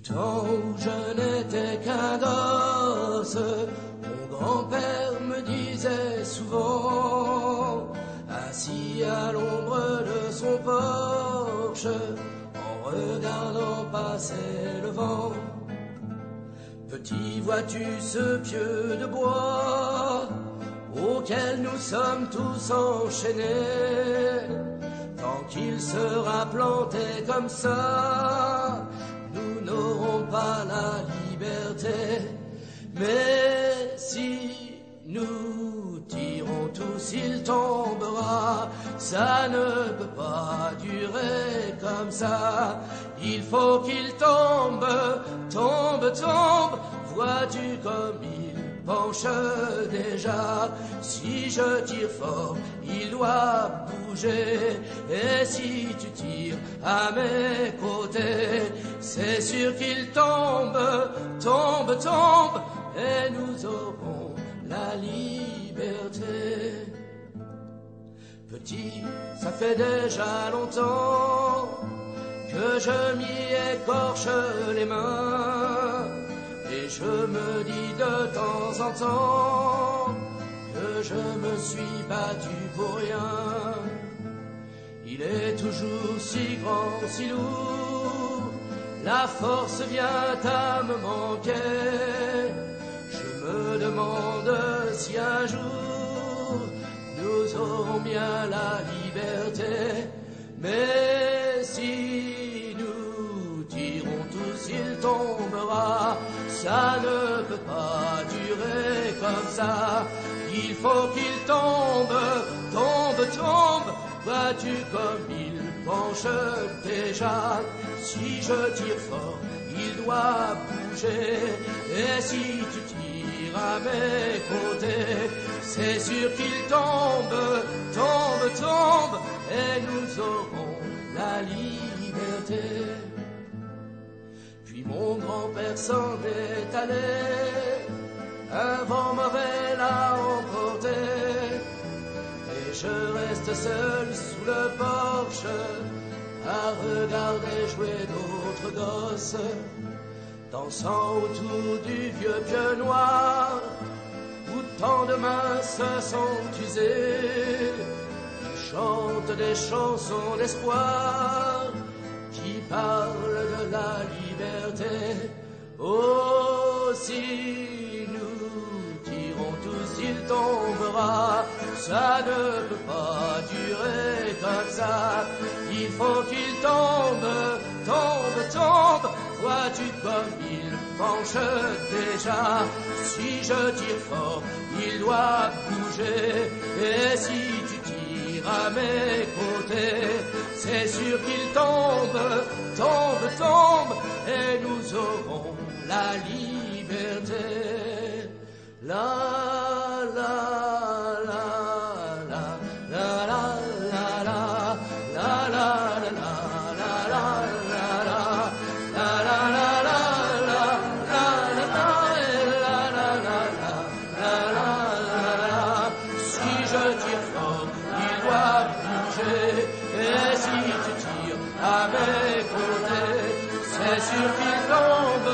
temps où je n'étais qu'un gosse, mon grand-père me disait souvent, assis à l'ombre de son porche, en regardant passer le vent. Petit, vois-tu ce pieu de bois auquel nous sommes tous enchaînés? Tant qu'il sera planté comme ça, nous n'aurons pas la liberté. Mais si nous tirons tous, il tombera. Ça ne peut pas durer comme ça. Il faut qu'il tombe, tombe, tombe. Vois-tu comme il penche déjà? Si je tire fort, il doit bouger. Et si tu tires à mes côtés, c'est sûr qu'il tombe, tombe, tombe. Et nous aurons la liberté. Petit, ça fait déjà longtemps que je m'y écorche les mains. Et je me dis de temps en temps que je me suis battu pour rien. Il est toujours si grand, si lourd, la force vient à me manquer. Je me demande si un jour nous aurons bien la liberté. Mais si nous tirons tous, il tombera. Ça ne peut pas durer comme ça. Il faut qu'il tombe, tombe, tombe. Vois-tu comme il penche déjà? Si je tire fort, il doit bouger. Et si tu tires à mes côtés, c'est sûr qu'il tombe, tombe, tombe. Et nous aurons la liberté. Puis mon grand-père s'en est allé, un vent mauvais l'a emporté, et je reste seul sous le porche à regarder jouer d'autres gosses, dansant autour du vieux pieu noir, où tant de mains se sont usées, qui chantent des chansons d'espoir, qui parlent de la liberté. Oh, si nous tirons tous, il tombera. Ça ne peut pas durer comme ça. Il faut qu'il tombe, tombe, tombe. Vois-tu comme il penche déjà? Si je tire fort, il doit bouger. Et si tu tires à mes côtés, c'est sûr qu'il tombe, tombe, tombe. Et nous aurons la liberté. La, la, la. C'est sûr qu'il tombe,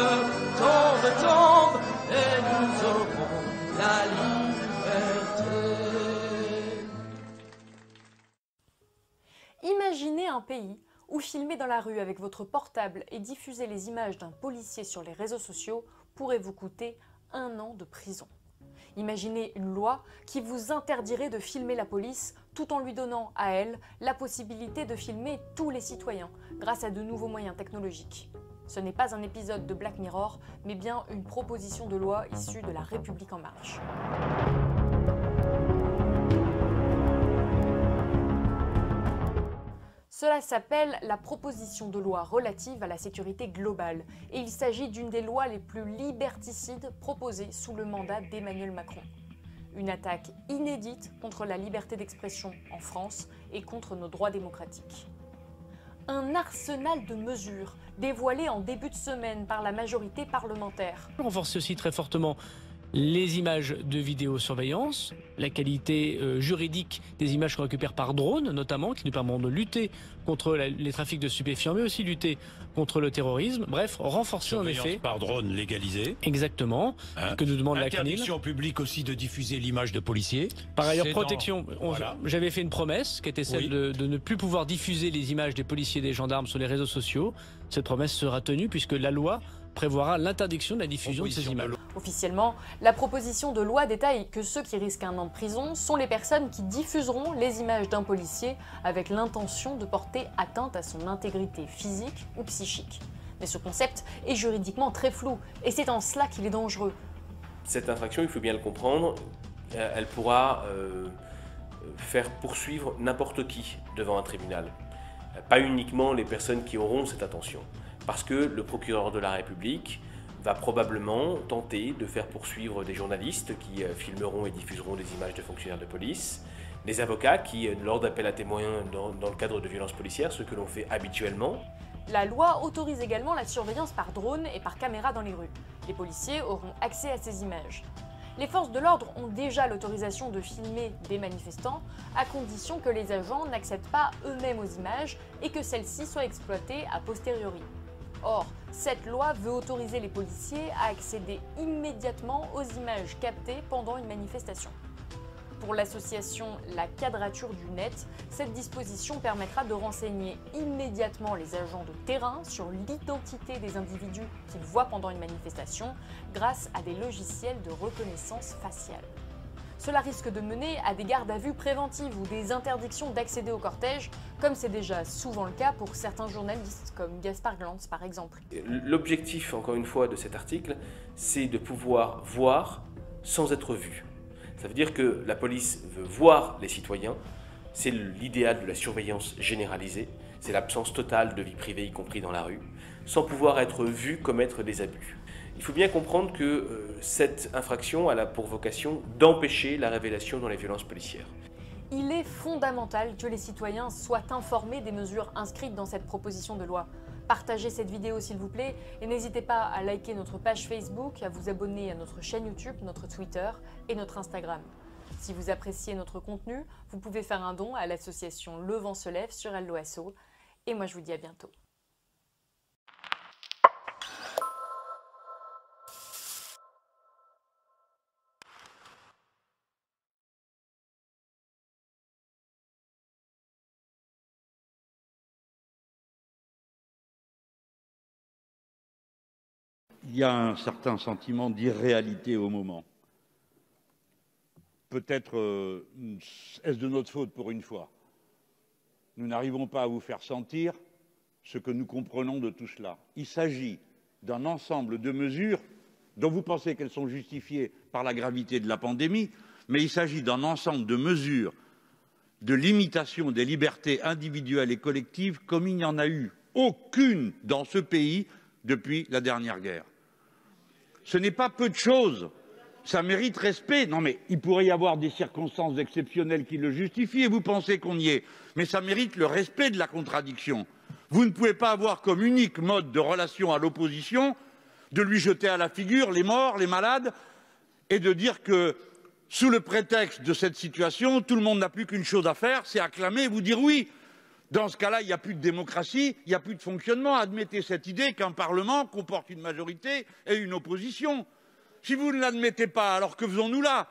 tombe, tombe, et nous aurons la liberté. Imaginez un pays où filmer dans la rue avec votre portable et diffuser les images d'un policier sur les réseaux sociaux pourrait vous coûter 1 an de prison. Imaginez une loi qui vous interdirait de filmer la police tout en lui donnant à elle la possibilité de filmer tous les citoyens grâce à de nouveaux moyens technologiques. Ce n'est pas un épisode de Black Mirror, mais bien une proposition de loi issue de La République En Marche. Cela s'appelle la proposition de loi relative à la sécurité globale et il s'agit d'une des lois les plus liberticides proposées sous le mandat d'Emmanuel Macron. Une attaque inédite contre la liberté d'expression en France et contre nos droits démocratiques. Un arsenal de mesures dévoilé en début de semaine par la majorité parlementaire. Renforcer aussi très fortement les images de vidéosurveillance, la qualité juridique des images qu'on récupère par drone notamment, qui nous permettent de lutter contre les trafics de stupéfiants, mais aussi lutter contre le terrorisme. Bref, renforcer en effet... par drone légalisé. Exactement, que nous demande la CNIL. Interdiction publique aussi de diffuser l'image de policiers. Par ailleurs, protection. Voilà. J'avais fait une promesse qui était celle de ne plus pouvoir diffuser les images des policiers et des gendarmes sur les réseaux sociaux. Cette promesse sera tenue puisque la loi prévoira l'interdiction de la diffusion de ces images. Officiellement, la proposition de loi détaille que ceux qui risquent 1 an de prison sont les personnes qui diffuseront les images d'un policier avec l'intention de porter atteinte à son intégrité physique ou psychique. Mais ce concept est juridiquement très flou et c'est en cela qu'il est dangereux. Cette infraction, il faut bien le comprendre, elle pourra faire poursuivre n'importe qui devant un tribunal. Pas uniquement les personnes qui auront cette intention. Parce que le procureur de la République va probablement tenter de faire poursuivre des journalistes qui filmeront et diffuseront des images de fonctionnaires de police, des avocats qui, lors d'appels à témoins dans le cadre de violences policières, ce que l'on fait habituellement. La loi autorise également la surveillance par drone et par caméra dans les rues. Les policiers auront accès à ces images. Les forces de l'ordre ont déjà l'autorisation de filmer des manifestants, à condition que les agents n'accèdent pas eux-mêmes aux images et que celles-ci soient exploitées a posteriori. Or, cette loi veut autoriser les policiers à accéder immédiatement aux images captées pendant une manifestation. Pour l'association La Quadrature du Net, cette disposition permettra de renseigner immédiatement les agents de terrain sur l'identité des individus qu'ils voient pendant une manifestation grâce à des logiciels de reconnaissance faciale. Cela risque de mener à des gardes à vue préventives ou des interdictions d'accéder au cortège, comme c'est déjà souvent le cas pour certains journalistes, comme Gaspard Glantz par exemple. L'objectif, encore une fois, de cet article, c'est de pouvoir voir sans être vu. Ça veut dire que la police veut voir les citoyens, c'est l'idéal de la surveillance généralisée, c'est l'absence totale de vie privée, y compris dans la rue, sans pouvoir être vu commettre des abus. Il faut bien comprendre que cette infraction a pour vocation d'empêcher la révélation dans les violences policières. Il est fondamental que les citoyens soient informés des mesures inscrites dans cette proposition de loi. Partagez cette vidéo s'il vous plaît et n'hésitez pas à liker notre page Facebook, à vous abonner à notre chaîne YouTube, notre Twitter et notre Instagram. Si vous appréciez notre contenu, vous pouvez faire un don à l'association Le Vent se lève sur Helloasso. Et moi je vous dis à bientôt. Il y a un certain sentiment d'irréalité au moment. Peut-être est-ce de notre faute pour une fois. Nous n'arrivons pas à vous faire sentir ce que nous comprenons de tout cela. Il s'agit d'un ensemble de mesures dont vous pensez qu'elles sont justifiées par la gravité de la pandémie, mais il s'agit d'un ensemble de mesures de limitation des libertés individuelles et collectives comme il n'y en a eu aucune dans ce pays depuis la dernière guerre. Ce n'est pas peu de choses, ça mérite respect. Non mais il pourrait y avoir des circonstances exceptionnelles qui le justifient et vous pensez qu'on y est, mais ça mérite le respect de la contradiction. Vous ne pouvez pas avoir comme unique mode de relation à l'opposition de lui jeter à la figure les morts, les malades et de dire que sous le prétexte de cette situation, tout le monde n'a plus qu'une chose à faire, c'est acclamer et vous dire oui. Dans ce cas-là, il n'y a plus de démocratie, il n'y a plus de fonctionnement. Admettez cette idée qu'un Parlement comporte une majorité et une opposition. Si vous ne l'admettez pas, alors que faisons-nous là?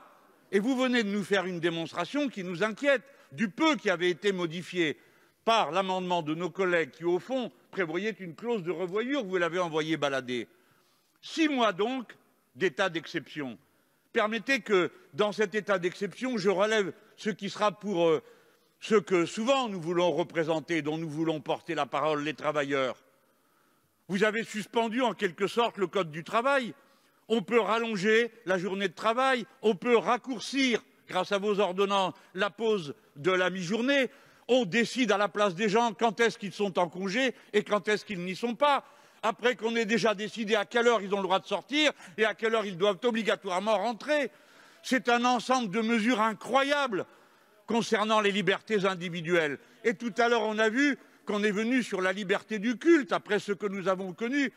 Et vous venez de nous faire une démonstration qui nous inquiète, du peu qui avait été modifié par l'amendement de nos collègues qui, au fond, prévoyait une clause de revoyure, vous l'avez envoyé balader. 6 mois donc d'état d'exception. Permettez que, dans cet état d'exception, je relève ce qui sera pour ce que souvent nous voulons représenter, dont nous voulons porter la parole, les travailleurs. Vous avez suspendu en quelque sorte le code du travail. On peut rallonger la journée de travail, on peut raccourcir, grâce à vos ordonnances, la pause de la mi-journée. On décide à la place des gens quand est-ce qu'ils sont en congé et quand est-ce qu'ils n'y sont pas. Après qu'on ait déjà décidé à quelle heure ils ont le droit de sortir et à quelle heure ils doivent obligatoirement rentrer. C'est un ensemble de mesures incroyables concernant les libertés individuelles. Et tout à l'heure, on a vu qu'on est venu sur la liberté du culte, après ce que nous avons connu.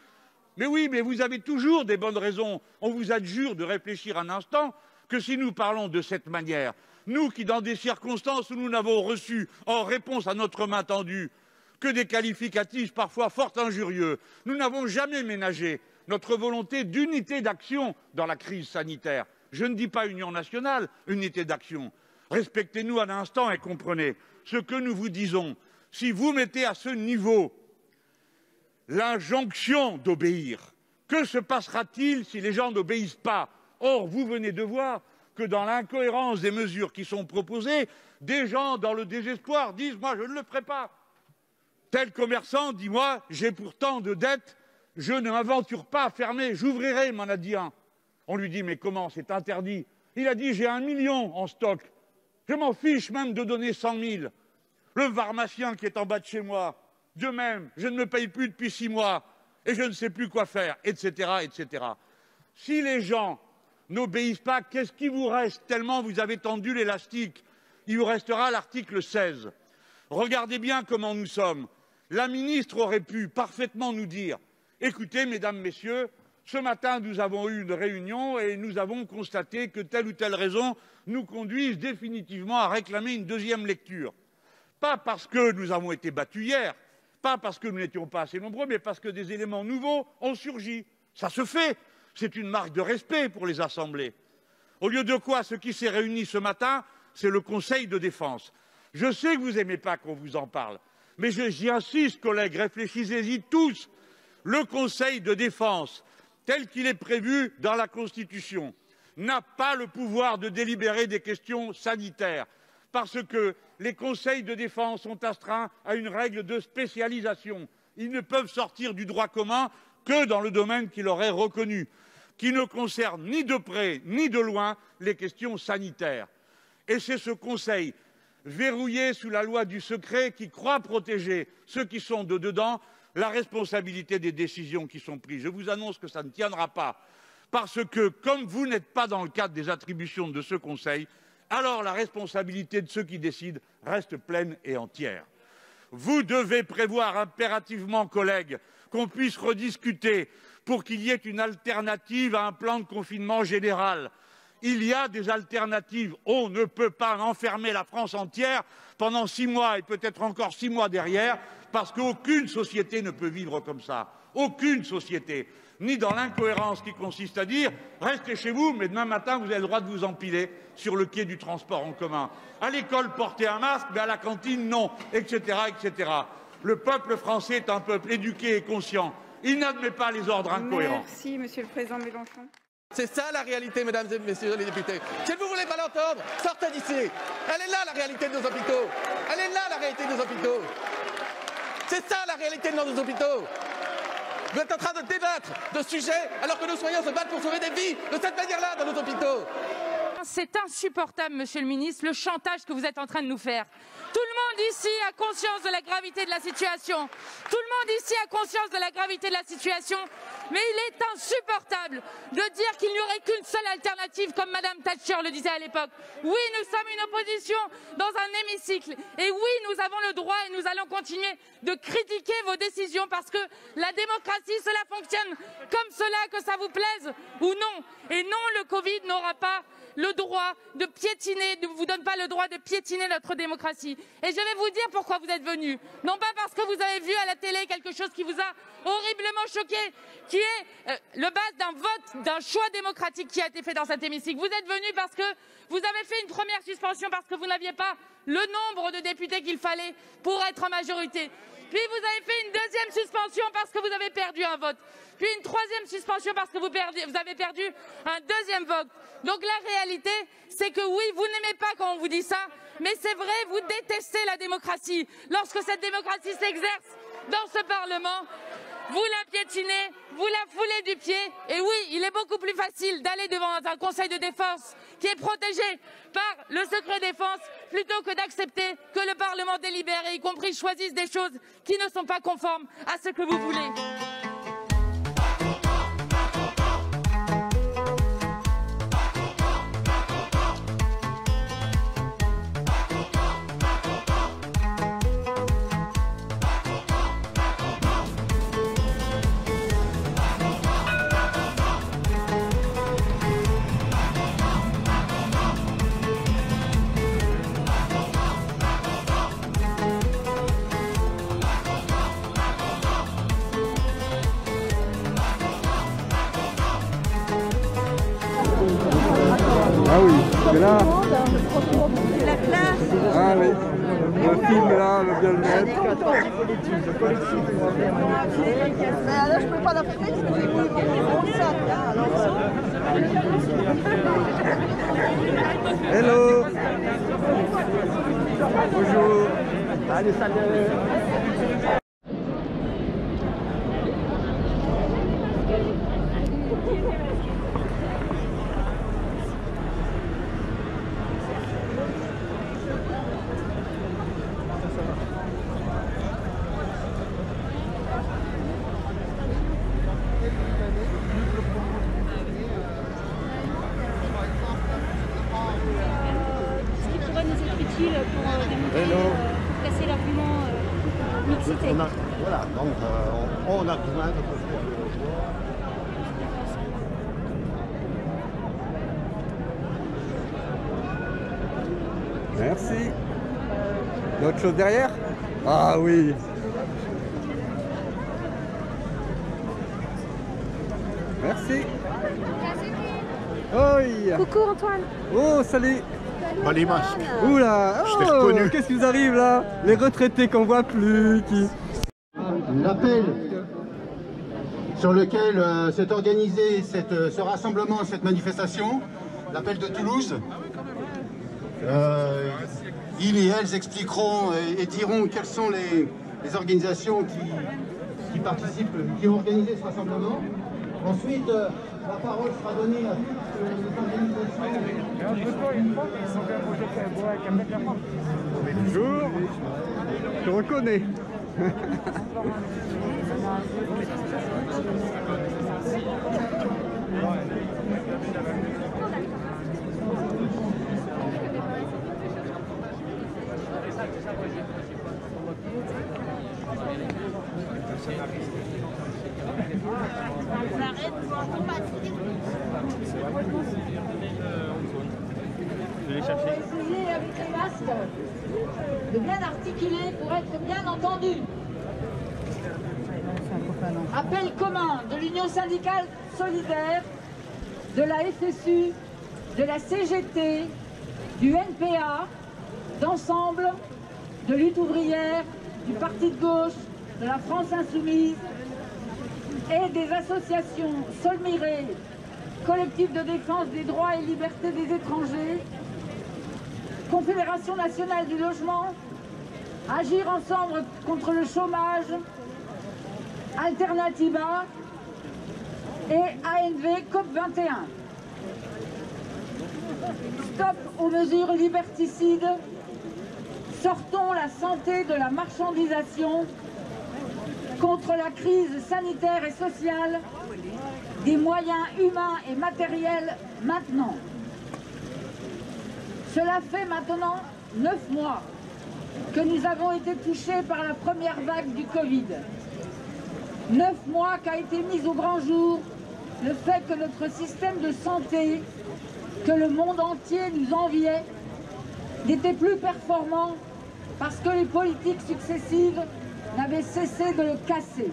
Mais oui, mais vous avez toujours des bonnes raisons. On vous adjure de réfléchir un instant que si nous parlons de cette manière, nous qui, dans des circonstances où nous n'avons reçu en réponse à notre main tendue que des qualificatifs parfois fort injurieux, nous n'avons jamais ménagé notre volonté d'unité d'action dans la crise sanitaire. Je ne dis pas union nationale, unité d'action. Respectez-nous un instant et comprenez ce que nous vous disons. Si vous mettez à ce niveau l'injonction d'obéir, que se passera-t-il si les gens n'obéissent pas? Or, vous venez de voir que dans l'incohérence des mesures qui sont proposées, des gens, dans le désespoir, disent « moi, je ne le ferai pas ». Tel commerçant dit « moi, j'ai pourtant de dettes, je ne m'aventure pas à fermer, j'ouvrirai », m'en a dit un. On lui dit « mais comment, c'est interdit ?» Il a dit « j'ai 1 million en stock, je m'en fiche même de donner 100 000 ». Le pharmacien qui est en bas de chez moi, de même, je ne me paye plus depuis 6 mois et je ne sais plus quoi faire, etc., etc. Si les gens n'obéissent pas, qu'est-ce qui vous reste tellement vous avez tendu l'élastique? Il vous restera l'article 16. Regardez bien comment nous sommes. La ministre aurait pu parfaitement nous dire « Écoutez, mesdames, messieurs, ce matin, nous avons eu une réunion et nous avons constaté que telle ou telle raison nous conduise définitivement à réclamer une deuxième lecture. » Pas parce que nous avons été battus hier, pas parce que nous n'étions pas assez nombreux, mais parce que des éléments nouveaux ont surgi. Ça se fait. C'est une marque de respect pour les assemblées. Au lieu de quoi, ce qui s'est réuni ce matin, c'est le Conseil de défense. Je sais que vous n'aimez pas qu'on vous en parle, mais j'y insiste, collègues, réfléchissez-y tous. Le Conseil de défense, tel qu'il est prévu dans la Constitution, n'a pas le pouvoir de délibérer des questions sanitaires, parce que les conseils de défense sont astreints à une règle de spécialisation. Ils ne peuvent sortir du droit commun que dans le domaine qui leur est reconnu, qui ne concerne ni de près ni de loin les questions sanitaires. Et c'est ce Conseil, verrouillé sous la loi du secret, qui croit protéger ceux qui sont de dedans la responsabilité des décisions qui sont prises. Je vous annonce que ça ne tiendra pas, parce que, comme vous n'êtes pas dans le cadre des attributions de ce Conseil, alors la responsabilité de ceux qui décident reste pleine et entière. Vous devez prévoir impérativement, collègues, qu'on puisse rediscuter pour qu'il y ait une alternative à un plan de confinement général. Il y a des alternatives. On ne peut pas enfermer la France entière pendant 6 mois et peut-être encore 6 mois derrière, parce qu'aucune société ne peut vivre comme ça. Aucune société. Ni dans l'incohérence qui consiste à dire « restez chez vous, mais demain matin, vous avez le droit de vous empiler sur le quai du transport en commun. À l'école, portez un masque, mais à la cantine, non, etc., etc. » Le peuple français est un peuple éduqué et conscient. Il n'admet pas les ordres incohérents. Merci, Monsieur le Président Mélenchon. C'est ça la réalité, mesdames et messieurs les députés. Si vous ne voulez pas l'entendre, sortez d'ici. Elle est là, la réalité de nos hôpitaux. Elle est là, la réalité de nos hôpitaux. C'est ça la réalité de nos hôpitaux. Vous êtes en train de débattre de sujets alors que nos soignants se battent pour sauver des vies de cette manière-là dans nos hôpitaux. C'est insupportable, Monsieur le Ministre, le chantage que vous êtes en train de nous faire. Tout le monde ici a conscience de la gravité de la situation. Tout le monde ici a conscience de la gravité de la situation. Mais il est insupportable de dire qu'il n'y aurait qu'une seule alternative, comme Madame Thatcher le disait à l'époque. Oui, nous sommes une opposition dans un hémicycle. Et oui, nous avons le droit et nous allons continuer de critiquer vos décisions parce que la démocratie, cela fonctionne comme cela, que ça vous plaise ou non. Et non, le Covid n'aura pas le droit de piétiner, ne vous donne pas le droit de piétiner notre démocratie. Et je vais vous dire pourquoi vous êtes venus. Non pas parce que vous avez vu à la télé quelque chose qui vous a horriblement choqué, qui est le base d'un vote, d'un choix démocratique qui a été fait dans cet hémicycle. Vous êtes venus parce que vous avez fait une première suspension parce que vous n'aviez pas le nombre de députés qu'il fallait pour être en majorité. Puis vous avez fait une deuxième suspension parce que vous avez perdu un vote. Puis une troisième suspension parce que vous avez perdu un deuxième vote. Donc la réalité, c'est que oui, vous n'aimez pas quand on vous dit ça, mais c'est vrai, vous détestez la démocratie. Lorsque cette démocratie s'exerce dans ce Parlement, vous la piétinez, vous la foulez du pied. Et oui, il est beaucoup plus facile d'aller devant un Conseil de défense qui est protégé par le secret défense plutôt que d'accepter que le Parlement délibère et y compris choisisse des choses qui ne sont pas conformes à ce que vous voulez. Mais là, C'est la classe. ah oui, le film là, on va bien le mettre. Là, je peux pas l'imprimer parce que j'ai mon sac. Hello. Bonjour. Allez, salut. Ce qui pourrait nous être utile pour démontrer, casser l'argument mixité. Voilà, donc on a besoin de... Merci. D'autres choses derrière? Ah oui. Merci. Oh, yeah. Coucou Antoine. Oh, salut. Pas les masques. Oula, Je t'ai reconnu. Qu'est-ce qui vous arrive là? Les retraités qu'on voit plus qui... L'appel sur lequel s'est organisé ce rassemblement, cette manifestation, l'appel de Toulouse, ils et elles expliqueront et diront quelles sont les organisations qui participent, qui ont organisé ce rassemblement. Ensuite, la parole sera donnée à toutes les organisations. Bonjour. Je te reconnais. On va essayer avec les masques de bien articuler pour être bien entendu. Appel commun de l'Union syndicale solidaire, de la FSU, de la CGT, du NPA, d'Ensemble, de Lutte ouvrière, du Parti de gauche, de la France insoumise et des associations Solmiré, Collectif de défense des droits et libertés des étrangers, Confédération nationale du logement, Agir ensemble contre le chômage, Alternativa et ANV COP21. Stop aux mesures liberticides, sortons la santé de la marchandisation, contre la crise sanitaire et sociale, des moyens humains et matériels maintenant. Cela fait maintenant 9 mois que nous avons été touchés par la première vague du Covid. 9 mois qu'a été mis au grand jour le fait que notre système de santé, que le monde entier nous enviait, n'était plus performant parce que les politiques successives n'avaient cessé de le casser.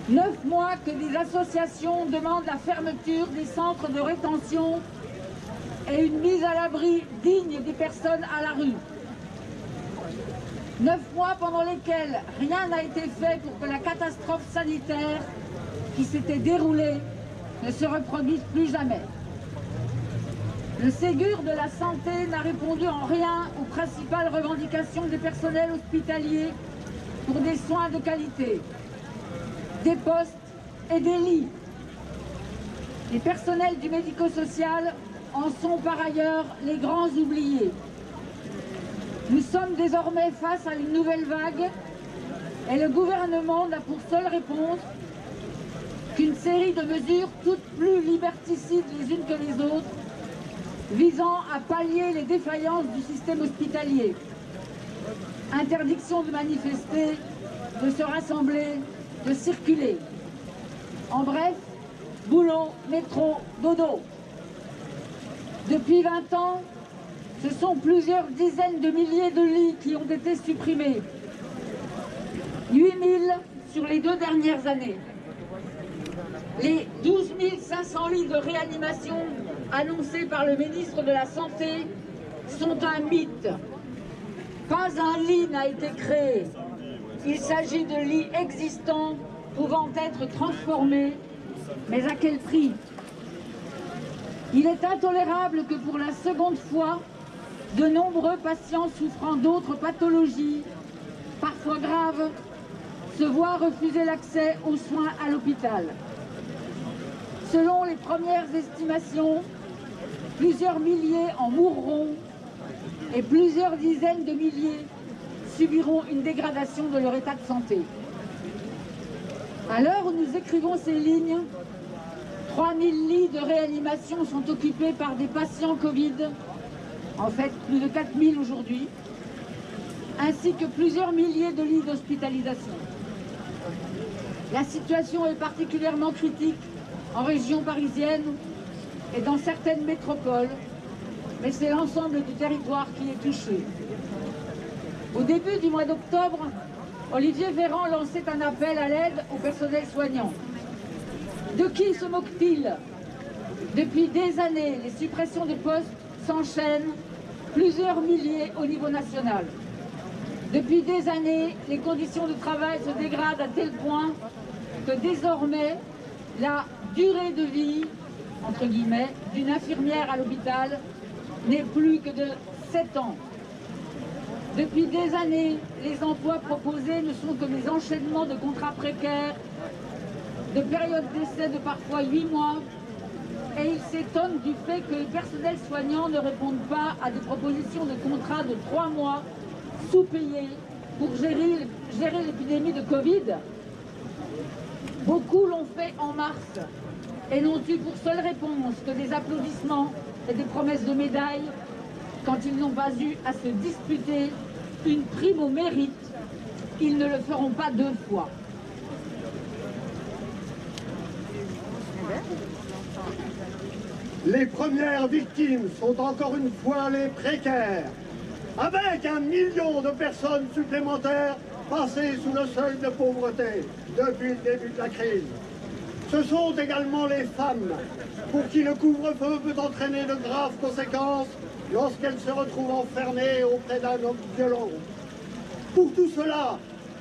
9 mois que des associations demandent la fermeture des centres de rétention et une mise à l'abri digne des personnes à la rue. 9 mois pendant lesquels rien n'a été fait pour que la catastrophe sanitaire qui s'était déroulée ne se reproduise plus jamais. Le Ségur de la santé n'a répondu en rien aux principales revendications des personnels hospitaliers pour des soins de qualité, des postes et des lits. Les personnels du médico-social en sont par ailleurs les grands oubliés. Nous sommes désormais face à une nouvelle vague et le gouvernement n'a pour seule réponse qu'une série de mesures toutes plus liberticides les unes que les autres, visant à pallier les défaillances du système hospitalier. Interdiction de manifester, de se rassembler, de circuler. En bref, boulot, métro, dodo. Depuis 20 ans, ce sont plusieurs dizaines de milliers de lits qui ont été supprimés. 8000 sur les 2 dernières années. Les 12 500 lits de réanimation annoncés par le ministre de la Santé sont un mythe. Pas un lit n'a été créé. Il s'agit de lits existants pouvant être transformés, mais à quel prix? Il est intolérable que pour la seconde fois, de nombreux patients souffrant d'autres pathologies, parfois graves, se voient refuser l'accès aux soins à l'hôpital. Selon les premières estimations, plusieurs milliers en mourront et plusieurs dizaines de milliers subiront une dégradation de leur état de santé. À l'heure où nous écrivons ces lignes, 3000 lits de réanimation sont occupés par des patients Covid, en fait plus de 4000 aujourd'hui, ainsi que plusieurs milliers de lits d'hospitalisation. La situation est particulièrement critique en région parisienne et dans certaines métropoles, mais c'est l'ensemble du territoire qui est touché. Au début du mois d'octobre, Olivier Véran lançait un appel à l'aide au personnel soignant. De qui se moque-t-il? Depuis des années, les suppressions de postes s'enchaînent, plusieurs milliers au niveau national. Depuis des années, les conditions de travail se dégradent à tel point que désormais, la durée de vie, entre guillemets, d'une infirmière à l'hôpital n'est plus que de 7 ans. Depuis des années, les emplois proposés ne sont que des enchaînements de contrats précaires, de périodes d'essai de parfois 8 mois, et ils s'étonnent du fait que le personnel soignant ne réponde pas à des propositions de contrats de 3 mois sous-payés pour gérer l'épidémie de Covid. Beaucoup l'ont fait en mars et n'ont eu pour seule réponse que des applaudissements et des promesses de médailles quand ils n'ont pas eu à se disputer une prime au mérite. Ils ne le feront pas 2 fois. Les premières victimes sont encore une fois les précaires, avec 1 million de personnes supplémentaires passées sous le seuil de pauvreté depuis le début de la crise. Ce sont également les femmes pour qui le couvre-feu peut entraîner de graves conséquences lorsqu'elles se retrouvent enfermées auprès d'un homme violent. Pour tout cela,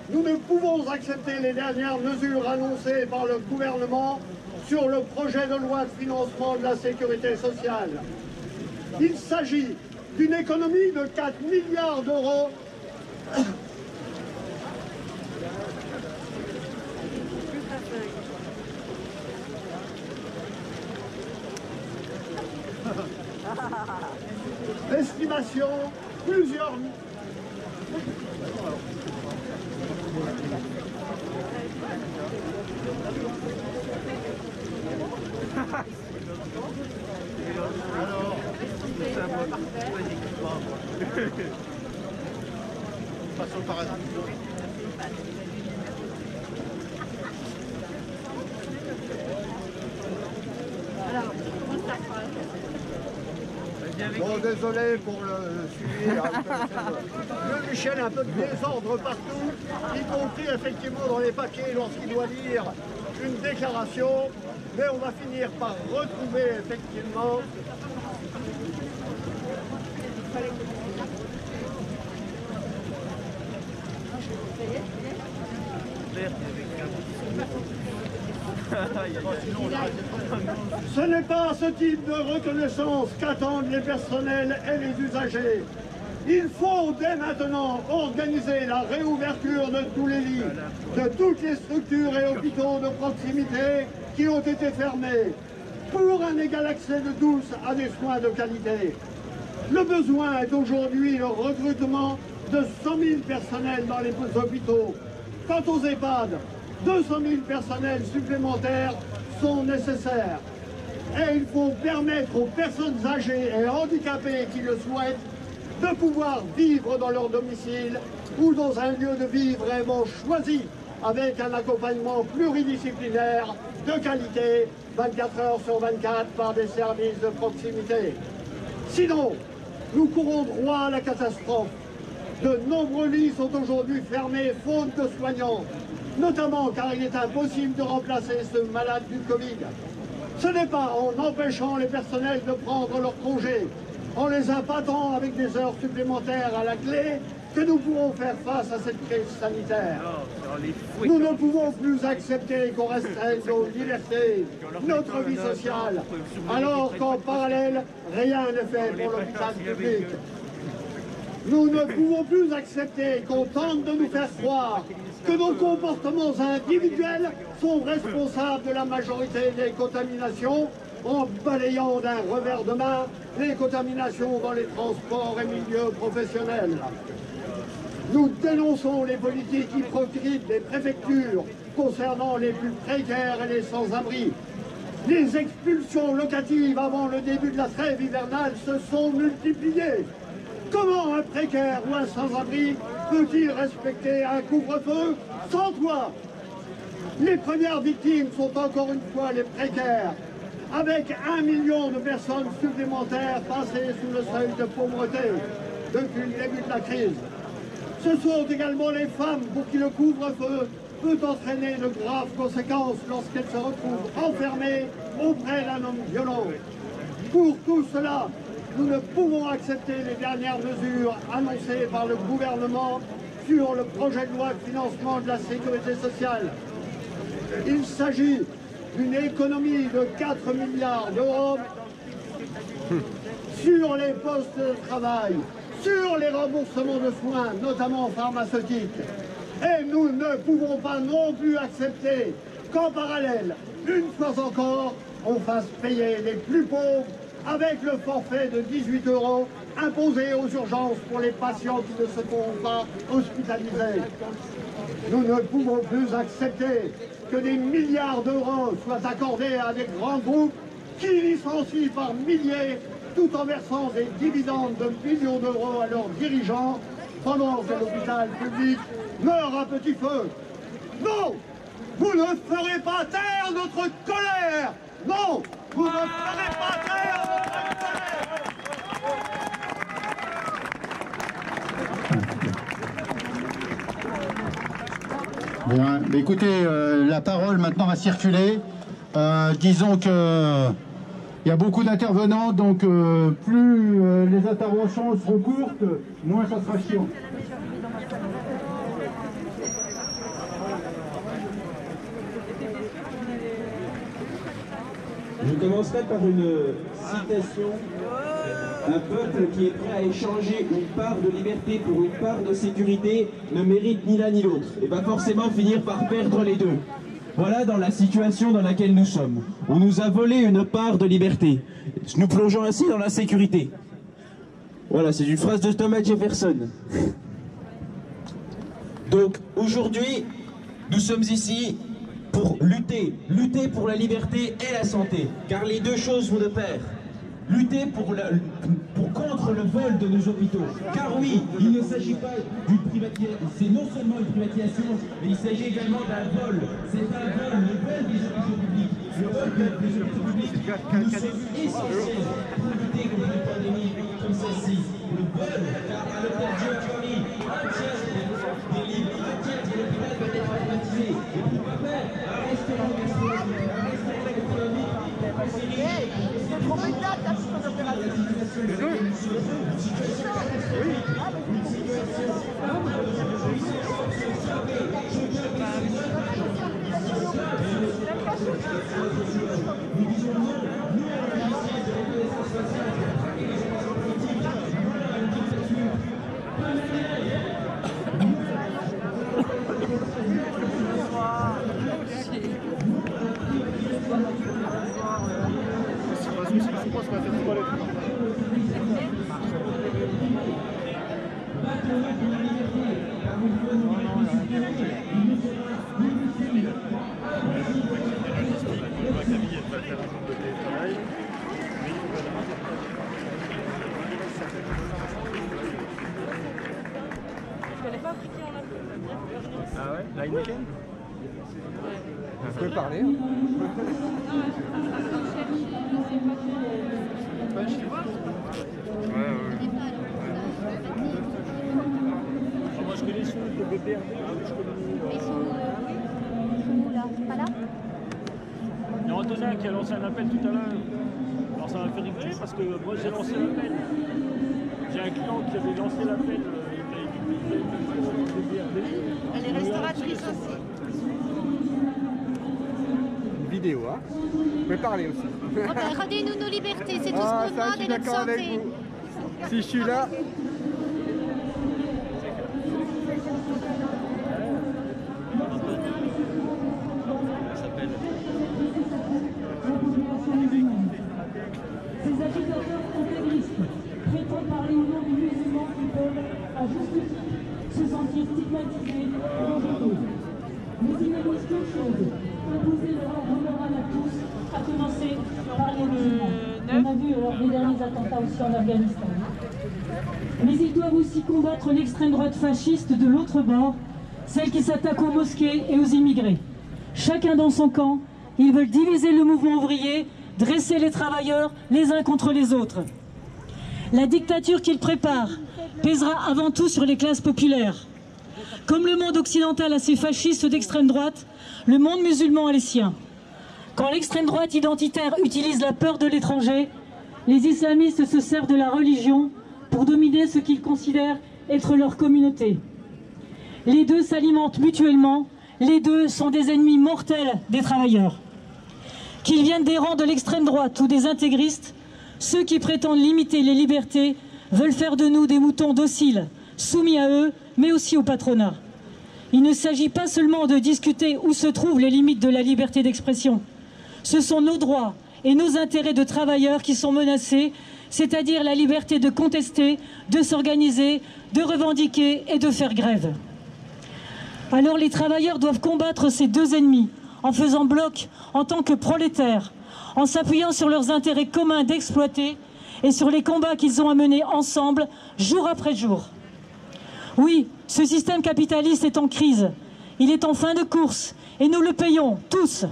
nous ne pouvons accepter les dernières mesures annoncées par le gouvernement sur le projet de loi de financement de la sécurité sociale. Il s'agit d'une économie de 4 milliards d'euros estimation, plusieurs... Passons par là. Bon, désolé pour le suivi. Le Michel a un peu de désordre partout, y compris effectivement dans les papiers lorsqu'il doit lire une déclaration, mais on va finir par retrouver effectivement ce n'est pas ce type de reconnaissance qu'attendent les personnels et les usagers. Il faut dès maintenant organiser la réouverture de tous les lits, de toutes les structures et hôpitaux de proximité qui ont été fermés, pour un égal accès de tous à des soins de qualité. Le besoin est aujourd'hui le recrutement de 100 000 personnels dans les hôpitaux. Quant aux EHPAD, 200 000 personnels supplémentaires sont nécessaires. Et il faut permettre aux personnes âgées et handicapées qui le souhaitent de pouvoir vivre dans leur domicile ou dans un lieu de vie vraiment choisi, avec un accompagnement pluridisciplinaire de qualité, 24 heures sur 24 par des services de proximité. Sinon, nous courons droit à la catastrophe. De nombreux lits sont aujourd'hui fermés faute de soignants, notamment car il est impossible de remplacer ce malade du Covid. Ce n'est pas en empêchant les personnels de prendre leur congé, en les impactant avec des heures supplémentaires à la clé, que nous pourrons faire face à cette crise sanitaire. Nous ne pouvons plus accepter qu'on restreigne nos libertés, notre vie sociale, alors qu'en parallèle, rien n'est fait pour l'hôpital public. Nous ne pouvons plus accepter qu'on tente de nous faire croire que nos comportements individuels sont responsables de la majorité des contaminations en balayant d'un revers de main les contaminations dans les transports et milieux professionnels. Nous dénonçons les politiques hypocrites des préfectures concernant les plus précaires et les sans-abri. Les expulsions locatives avant le début de la trêve hivernale se sont multipliées. Comment un précaire ou un sans-abri peut-il respecter un couvre-feu sans toit? Les premières victimes sont encore une fois les précaires, avec 1 million de personnes supplémentaires passées sous le seuil de pauvreté depuis le début de la crise. Ce sont également les femmes pour qui le couvre-feu peut entraîner de graves conséquences lorsqu'elles se retrouvent enfermées auprès d'un homme violent. Pour tout cela, nous ne pouvons accepter les dernières mesures annoncées par le gouvernement sur le projet de loi de financement de la sécurité sociale. Il s'agit d'une économie de 4 milliards d'euros sur les postes de travail, sur les remboursements de soins, notamment pharmaceutiques. Et nous ne pouvons pas non plus accepter qu'en parallèle, une fois encore, on fasse payer les plus pauvres avec le forfait de 18 € imposé aux urgences pour les patients qui ne se font pas hospitaliser. Nous ne pouvons plus accepter que des milliards d'euros soient accordés à des grands groupes qui licencient par milliers tout en versant des dividendes de millions d'euros à leurs dirigeants pendant que l'hôpital public meurt à petit feu. Non, vous ne ferez pas taire notre colère. Non, vous ne ferez pas taire notre colère. Bien, écoutez, la parole maintenant va circuler. Disons que il y a beaucoup d'intervenants, donc plus les interventions seront courtes, moins ça sera chiant. Je commencerai par une citation. Un peuple qui est prêt à échanger une part de liberté pour une part de sécurité ne mérite ni l'un ni l'autre et va forcément finir par perdre les deux. Voilà dans la situation dans laquelle nous sommes. On nous a volé une part de liberté. Nous plongeons ainsi dans l'insécurité. Voilà, c'est une phrase de Thomas Jefferson. Donc aujourd'hui, nous sommes ici pour lutter pour la liberté et la santé, car les deux choses vont de pair. Lutter contre le vol de nos hôpitaux. Car oui, il ne s'agit pas d'une privatisation, c'est non seulement une privatisation, mais il s'agit également d'un vol. C'est un vol, le vol des hôpitaux publics. Le vol des hôpitaux publics qui nous sont essentiels pour lutter contre une pandémie comme celle-ci. Le vol, car à l'hôtel Dieu à Paris, un tiers des lits, un tiers de l'hôpital peut être privatisé. Et pourquoi faire un restaurant gastronomique, C'est trop médiate la situation opérative. Ah ouais, la Heineken. Vous pouvez parler. Moi je connais ceux de BPRD, je connais. Ils sont où là? Pas là? Il y en a deux voisin qui a lancé un appel tout à l'heure. Alors ça m'a fait rigoler parce que moi j'ai lancé l'appel. J'ai un client qui avait lancé l'appel. Elle est restauratrice aussi. Une vidéo, hein. Vous pouvez parler aussi. Oh ben, rendez-nous nos libertés, c'est tout ce qu'on demande et notre santé. Si je suis là. Ces agitateurs intégristes prétendent parler au nom des musulmans qui peuvent, à juste titre, se sentir stigmatisés et rejetés. Mais ils ne disent qu'une chose, imposer leur ordre moral à tous, à commencer par les musulmans. On a vu lors des derniers attentats aussi en Afghanistan. Mais ils doivent aussi combattre l'extrême droite fasciste de l'autre bord, celle qui s'attaque aux mosquées et aux immigrés. Chacun dans son camp, ils veulent diviser le mouvement ouvrier, dresser les travailleurs les uns contre les autres. La dictature qu'ils préparent pèsera avant tout sur les classes populaires. Comme le monde occidental a ses fascistes d'extrême droite, le monde musulman a les siens. Quand l'extrême droite identitaire utilise la peur de l'étranger, les islamistes se servent de la religion pour dominer ce qu'ils considèrent être leur communauté. Les deux s'alimentent mutuellement, les deux sont des ennemis mortels des travailleurs. Qu'ils viennent des rangs de l'extrême droite ou des intégristes, ceux qui prétendent limiter les libertés veulent faire de nous des moutons dociles, soumis à eux, mais aussi au patronat. Il ne s'agit pas seulement de discuter où se trouvent les limites de la liberté d'expression. Ce sont nos droits et nos intérêts de travailleurs qui sont menacés, c'est-à-dire la liberté de contester, de s'organiser, de revendiquer et de faire grève. Alors les travailleurs doivent combattre ces deux ennemis, en faisant bloc en tant que prolétaires, en s'appuyant sur leurs intérêts communs d'exploiter et sur les combats qu'ils ont à mener ensemble, jour après jour. Oui, ce système capitaliste est en crise, il est en fin de course, et nous le payons, tous.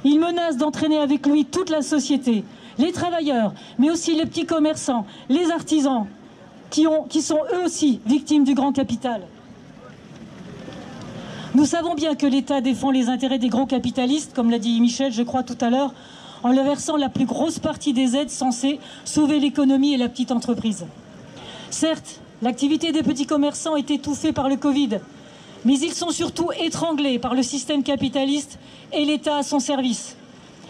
Il menace d'entraîner avec lui toute la société, les travailleurs, mais aussi les petits commerçants, les artisans, qui sont eux aussi victimes du grand capital. Nous savons bien que l'État défend les intérêts des gros capitalistes, comme l'a dit Michel, je crois, tout à l'heure, en leur versant la plus grosse partie des aides censées sauver l'économie et la petite entreprise. Certes, l'activité des petits commerçants est étouffée par le Covid, mais ils sont surtout étranglés par le système capitaliste et l'État à son service.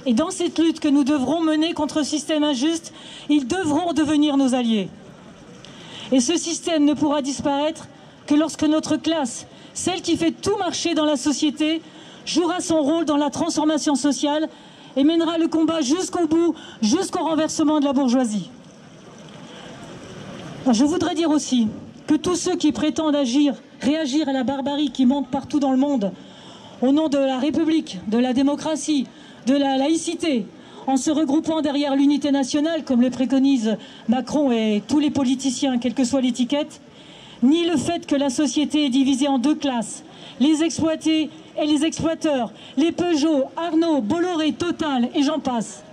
Et dans cette lutte que nous devrons mener contre ce système injuste, ils devront devenir nos alliés. Et ce système ne pourra disparaître que lorsque notre classe, celle qui fait tout marcher dans la société, jouera son rôle dans la transformation sociale et mènera le combat jusqu'au bout, jusqu'au renversement de la bourgeoisie. Je voudrais dire aussi que tous ceux qui prétendent réagir à la barbarie qui monte partout dans le monde, au nom de la République, de la démocratie, de la laïcité, en se regroupant derrière l'unité nationale, comme le préconisent Macron et tous les politiciens, quelle que soit l'étiquette, ni le fait que la société est divisée en deux classes, les exploités et les exploiteurs, les Peugeot, Arnaud, Bolloré, Total et j'en passe.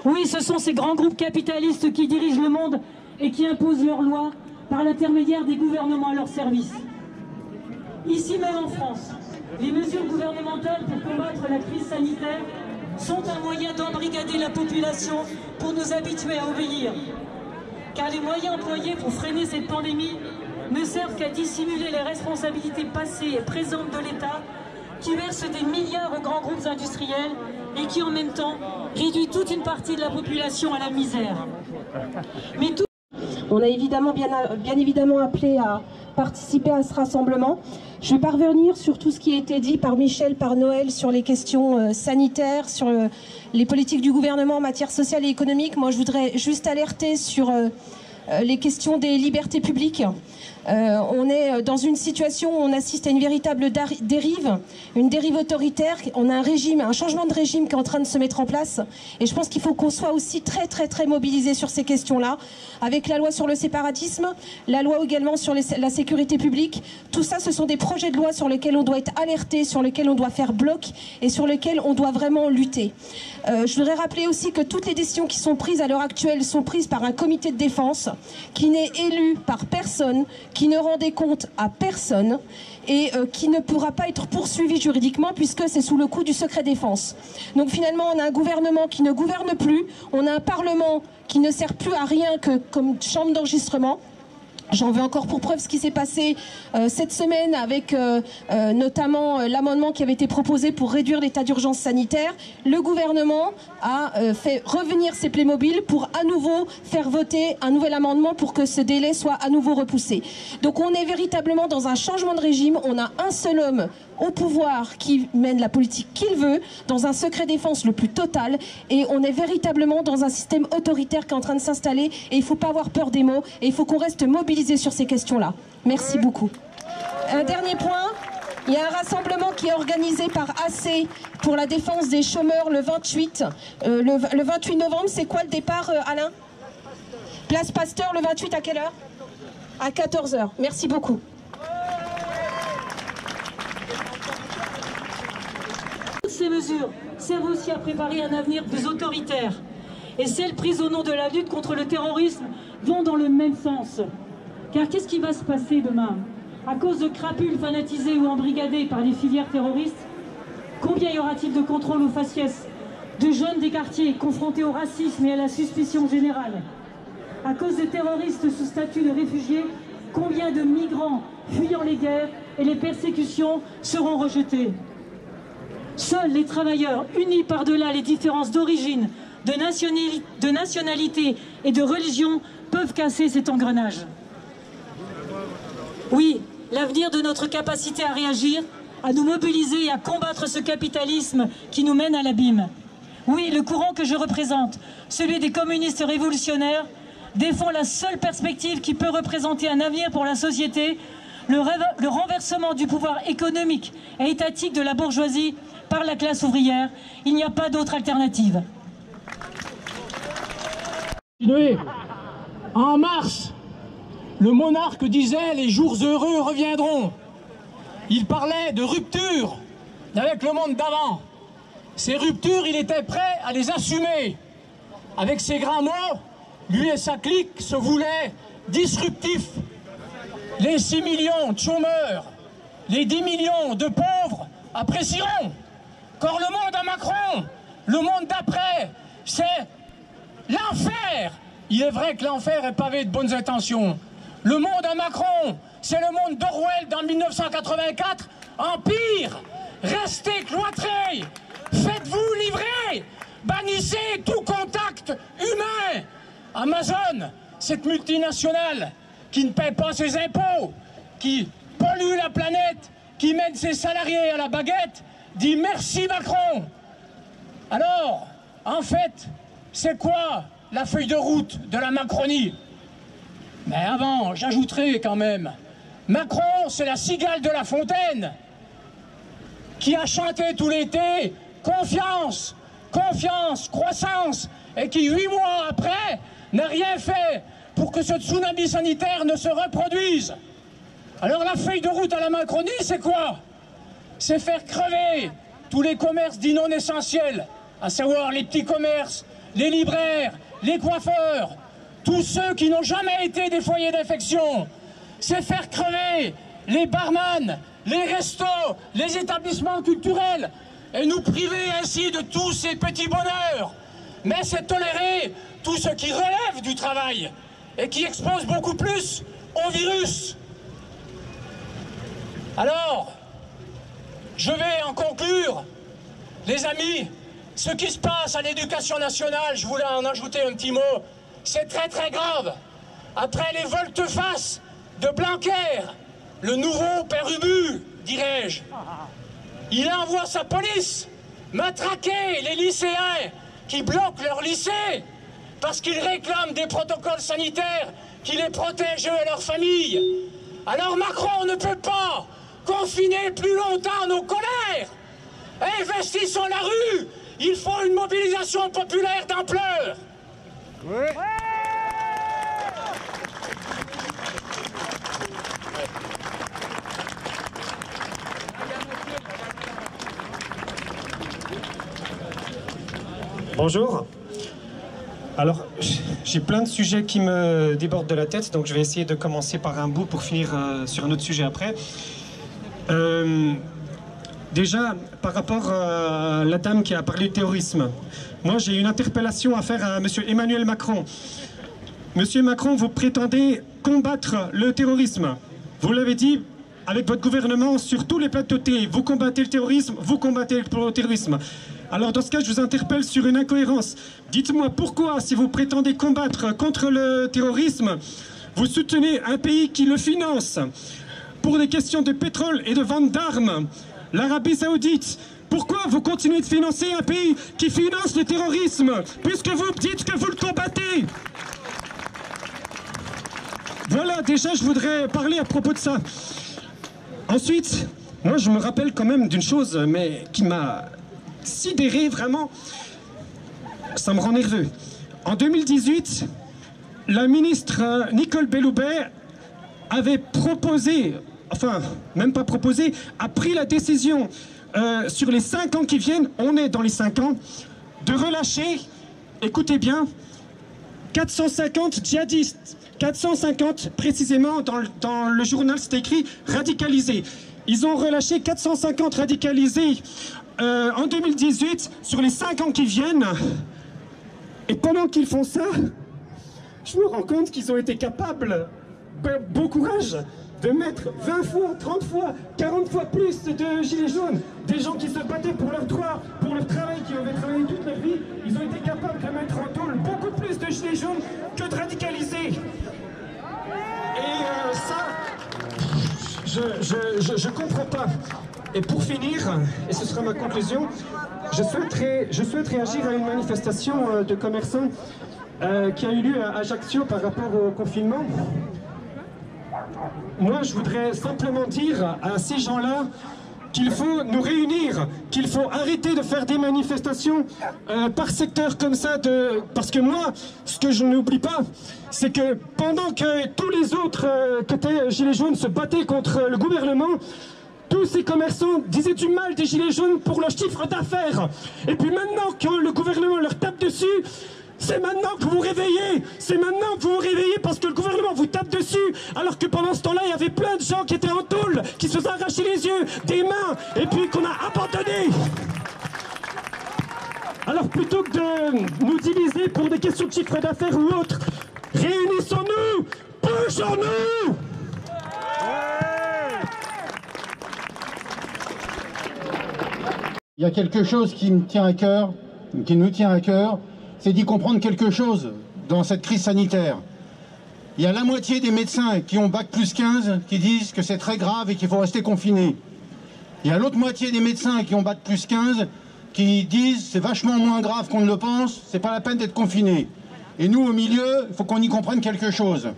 Oui, ce sont ces grands groupes capitalistes qui dirigent le monde et qui imposent leurs lois par l'intermédiaire des gouvernements à leur service. Ici même en France, les mesures gouvernementales pour combattre la crise sanitaire sont un moyen d'embrigader la population pour nous habituer à obéir. Car les moyens employés pour freiner cette pandémie ne servent qu'à dissimuler les responsabilités passées et présentes de l'État qui verse des milliards aux grands groupes industriels et qui en même temps réduit toute une partie de la population à la misère. Mais tout... On a évidemment bien évidemment appelé à participer à ce rassemblement. Je ne vais pas revenir sur tout ce qui a été dit par Michel, par Noël, sur les questions sanitaires, sur les politiques du gouvernement en matière sociale et économique. Moi, je voudrais juste alerter sur les questions des libertés publiques. On est dans une situation où on assiste à une véritable dérive, une dérive autoritaire. On a un changement de régime qui est en train de se mettre en place. Et je pense qu'il faut qu'on soit aussi très mobilisés sur ces questions-là, avec la loi sur le séparatisme, la loi également sur la sécurité publique. Tout ça, ce sont des projets de loi sur lesquels on doit être alerté, sur lesquels on doit faire bloc et sur lesquels on doit vraiment lutter. Je voudrais rappeler aussi que toutes les décisions qui sont prises à l'heure actuelle sont prises par un comité de défense qui n'est élu par personne, qui ne rendait compte à personne et qui ne pourra pas être poursuivi juridiquement puisque c'est sous le coup du secret défense. Donc finalement, on a un gouvernement qui ne gouverne plus, on a un parlement qui ne sert plus à rien que comme chambre d'enregistrement. J'en veux encore pour preuve ce qui s'est passé cette semaine avec notamment l'amendement qui avait été proposé pour réduire l'état d'urgence sanitaire. Le gouvernement a fait revenir ses Playmobil pour à nouveau faire voter un nouvel amendement pour que ce délai soit à nouveau repoussé. Donc on est véritablement dans un changement de régime. On a un seul homme au pouvoir qui mène la politique qu'il veut, dans un secret défense le plus total, et on est véritablement dans un système autoritaire qui est en train de s'installer, et il ne faut pas avoir peur des mots, et il faut qu'on reste mobilisé sur ces questions-là. Merci beaucoup. Un dernier point, il y a un rassemblement qui est organisé par AC pour la défense des chômeurs le 28 novembre. C'est quoi le départ, Alain? Place Pasteur, le 28, à quelle heure? À 14 h. Merci beaucoup. Ces mesures servent aussi à préparer un avenir plus autoritaire. Et celles prises au nom de la lutte contre le terrorisme vont dans le même sens. Car qu'est-ce qui va se passer demain? À cause de crapules fanatisés ou embrigadés par les filières terroristes, combien y aura-t-il de contrôles aux faciès de jeunes des quartiers confrontés au racisme et à la suspicion générale? À cause des terroristes sous statut de réfugiés, combien de migrants fuyant les guerres et les persécutions seront rejetés? Seuls les travailleurs, unis par-delà les différences d'origine, de nationalité et de religion, peuvent casser cet engrenage. Oui, l'avenir de notre capacité à réagir, à nous mobiliser et à combattre ce capitalisme qui nous mène à l'abîme. Oui, le courant que je représente, celui des communistes révolutionnaires, défend la seule perspective qui peut représenter un avenir pour la société, le renversement du pouvoir économique et étatique de la bourgeoisie par la classe ouvrière. Il n'y a pas d'autre alternative. En mars, le monarque disait « Les jours heureux reviendront ». Il parlait de rupture avec le monde d'avant. Ces ruptures, il était prêt à les assumer. Avec ces grands mots, lui et sa clique se voulaient disruptifs. Les 6 millions de chômeurs, les 10 millions de pauvres apprécieront. Quand le monde à Macron, le monde d'après, c'est l'enfer. Il est vrai que l'enfer est pavé de bonnes intentions. Le monde à Macron, c'est le monde d'Orwell dans 1984, en pire. Restez cloîtrés, faites-vous livrer, bannissez tout contact humain. Amazon, cette multinationale qui ne paie pas ses impôts, qui pollue la planète, qui mène ses salariés à la baguette, dit merci Macron. Alors, en fait, c'est quoi la feuille de route de la Macronie? Mais avant, j'ajouterai quand même, Macron, c'est la cigale de La Fontaine qui a chanté tout l'été confiance, confiance, croissance, et qui 8 mois après n'a rien fait pour que ce tsunami sanitaire ne se reproduise. Alors la feuille de route à la Macronie, c'est quoi? C'est faire crever tous les commerces dits non essentiels, à savoir les petits commerces, les libraires, les coiffeurs, tous ceux qui n'ont jamais été des foyers d'infection. C'est faire crever les barman, les restos, les établissements culturels, et nous priver ainsi de tous ces petits bonheurs. Mais c'est tolérer tout ce qui relève du travail et qui expose beaucoup plus au virus. Alors, je vais en conclure, les amis, ce qui se passe à l'éducation nationale, je voulais en ajouter un petit mot, c'est très très grave. Après les volte-face de Blanquer, le nouveau père Ubu, dirais-je, il envoie sa police matraquer les lycéens qui bloquent leur lycée parce qu'ils réclament des protocoles sanitaires qui les protègent eux et leurs familles. Alors Macron ne peut pas confiner plus longtemps nos colères. Investissons la rue. Il faut une mobilisation populaire d'ampleur. Oui. Bonjour. Alors, j'ai plein de sujets qui me débordent de la tête, donc je vais essayer de commencer par un bout pour finir sur un autre sujet après. Déjà, par rapport à la dame qui a parlé du terrorisme, moi j'ai une interpellation à faire à M. Emmanuel Macron. Monsieur Macron, vous prétendez combattre le terrorisme. Vous l'avez dit avec votre gouvernement sur tous les plateaux de télé. Vous combattez le terrorisme, vous combattez le terrorisme. Alors dans ce cas, je vous interpelle sur une incohérence. Dites-moi pourquoi, si vous prétendez combattre contre le terrorisme, vous soutenez un pays qui le finance pour des questions de pétrole et de vente d'armes, l'Arabie Saoudite. Pourquoi vous continuez de financer un pays qui finance le terrorisme, puisque vous dites que vous le combattez? Voilà, déjà je voudrais parler à propos de ça. Ensuite, moi je me rappelle quand même d'une chose, mais qui m'a sidéré vraiment. Ça me rend nerveux. En 2018, la ministre Nicole Belloubet avait proposé, enfin même pas proposé, a pris la décision sur les 5 ans qui viennent, on est dans les 5 ans, de relâcher, écoutez bien, 450 djihadistes. 450 précisément, dans le journal c'est écrit radicalisés. Ils ont relâché 450 radicalisés en 2018 sur les 5 ans qui viennent. Et pendant qu'ils font ça, je me rends compte qu'ils ont été capables, bon courage, de mettre 20 fois, 30 fois, 40 fois plus de gilets jaunes. Des gens qui se battaient pour leurs droits, pour leur travail, qui avaient travaillé toute leur vie. Ils ont été capables de mettre en tôle beaucoup plus de gilets jaunes que de radicaliser. Et ça, je comprends pas. Et pour finir, et ce sera ma conclusion, je souhaite réagir à une manifestation de commerçants qui a eu lieu à Ajaccio par rapport au confinement. Moi, je voudrais simplement dire à ces gens-là qu'il faut nous réunir, qu'il faut arrêter de faire des manifestations par secteur comme ça. Parce que moi, ce que je n'oublie pas, c'est que pendant que tous les autres qui étaient gilets jaunes se battaient contre le gouvernement, tous ces commerçants disaient du mal des gilets jaunes pour leur chiffre d'affaires. Et puis maintenant, quand le gouvernement leur tape dessus, c'est maintenant que vous vous réveillez. C'est maintenant que vous vous réveillez parce que le gouvernement vous tape dessus. Alors que pendant ce temps-là, il y avait plein de gens qui étaient en tôle, qui se faisaient arracher les yeux, des mains, et puis qu'on a abandonné. Alors plutôt que de nous diviser pour des questions de chiffre d'affaires ou autres, réunissons-nous, bougeons-nous. Il y a quelque chose qui me tient à cœur, qui nous tient à cœur, c'est d'y comprendre quelque chose dans cette crise sanitaire. Il y a la moitié des médecins qui ont bac plus 15 qui disent que c'est très grave et qu'il faut rester confiné. Il y a l'autre moitié des médecins qui ont bac plus 15 qui disent c'est vachement moins grave qu'on ne le pense, c'est pas la peine d'être confiné. Et nous, au milieu, il faut qu'on y comprenne quelque chose.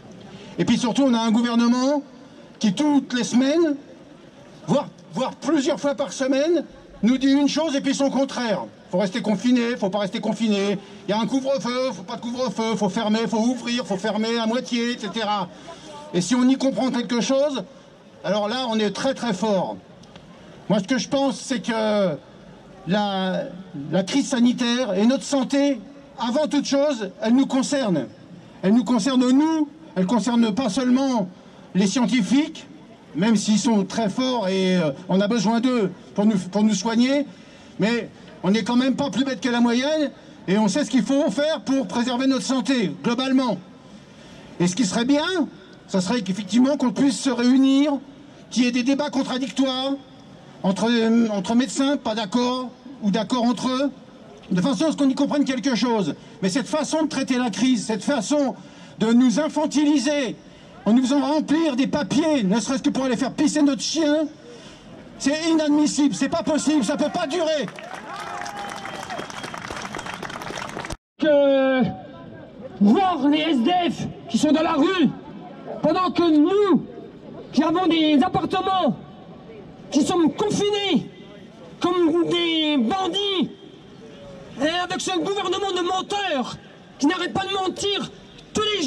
Et puis surtout, on a un gouvernement qui, toutes les semaines, voire plusieurs fois par semaine, nous dit une chose et puis son contraire. Faut rester confiné, faut pas rester confiné. Il y a un couvre-feu, faut pas de couvre-feu, faut fermer, faut ouvrir, faut fermer à moitié, etc. Et si on y comprend quelque chose, alors là, on est très très fort. Moi, ce que je pense, c'est que la crise sanitaire et notre santé, avant toute chose, elle nous concerne. Elle nous concerne nous, elle concerne pas seulement les scientifiques, même s'ils sont très forts et on a besoin d'eux pour nous soigner, mais on n'est quand même pas plus bête que la moyenne et on sait ce qu'il faut faire pour préserver notre santé, globalement. Et ce qui serait bien, ça serait qu'effectivement qu'on puisse se réunir, qu'il y ait des débats contradictoires entre médecins, pas d'accord, ou d'accord entre eux, de façon à ce qu'on y comprenne quelque chose. Mais cette façon de traiter la crise, cette façon de nous infantiliser, en nous faisant remplir des papiers, ne serait-ce que pour aller faire pisser notre chien, c'est inadmissible, c'est pas possible, ça peut pas durer. Voir les SDF qui sont dans la rue, pendant que nous, qui avons des appartements, qui sommes confinés, comme des bandits, et avec ce gouvernement de menteurs, qui n'arrête pas de mentir tous les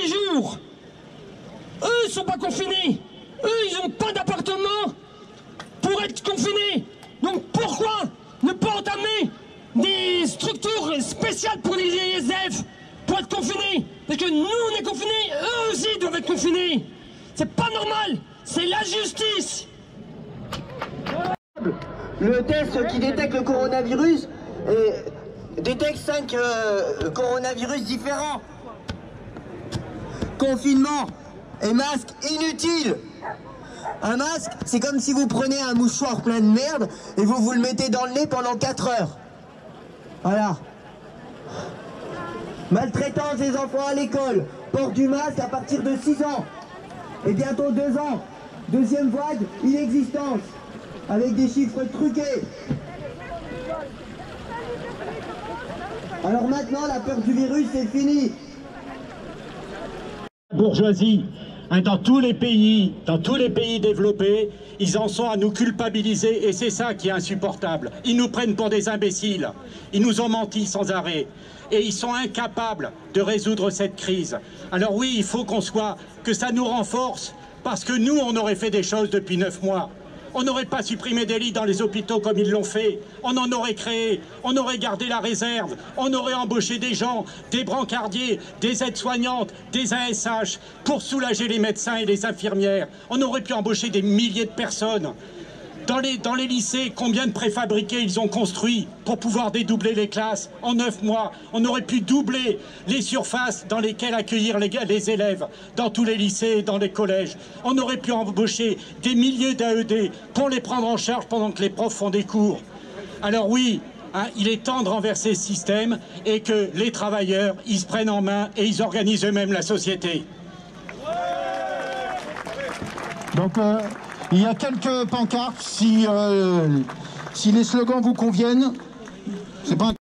jours. Eux, ils sont pas confinés. Eux, ils n'ont pas d'appartement pour être confinés. Donc pourquoi ne pas entamer des structures spéciales pour les SDF pas être confinés. Parce que nous, on est confinés, eux aussi doivent être confinés. C'est pas normal, c'est la justice. Le test qui détecte le coronavirus détecte 5 coronavirus différents. Confinement et masque inutile. Un masque, c'est comme si vous prenez un mouchoir plein de merde et vous le mettez dans le nez pendant 4 heures. Voilà. Maltraitance des enfants à l'école, port du masque à partir de 6 ans. Et bientôt 2 ans. Deuxième vague, inexistence. Avec des chiffres truqués. Alors maintenant, la peur du virus, c'est fini. Bourgeoisie, hein, dans tous les pays développés, ils en sont à nous culpabiliser et c'est ça qui est insupportable. Ils nous prennent pour des imbéciles. Ils nous ont menti sans arrêt. Et ils sont incapables de résoudre cette crise. Alors oui, il faut que ça nous renforce, parce que nous, on aurait fait des choses depuis 9 mois. On n'aurait pas supprimé des lits dans les hôpitaux comme ils l'ont fait. On en aurait créé, on aurait gardé la réserve, on aurait embauché des gens, des brancardiers, des aides-soignantes, des ASH, pour soulager les médecins et les infirmières. On aurait pu embaucher des milliers de personnes. Dans les lycées, combien de préfabriqués ils ont construits pour pouvoir dédoubler les classes en 9 mois? On aurait pu doubler les surfaces dans lesquelles accueillir les élèves dans tous les lycées et dans les collèges. On aurait pu embaucher des milliers d'AED pour les prendre en charge pendant que les profs font des cours. Alors oui, hein, il est temps de renverser ce système et que les travailleurs, ils se prennent en main et ils organisent eux-mêmes la société. Donc, il y a quelques pancartes, si les slogans vous conviennent, c'est pas un...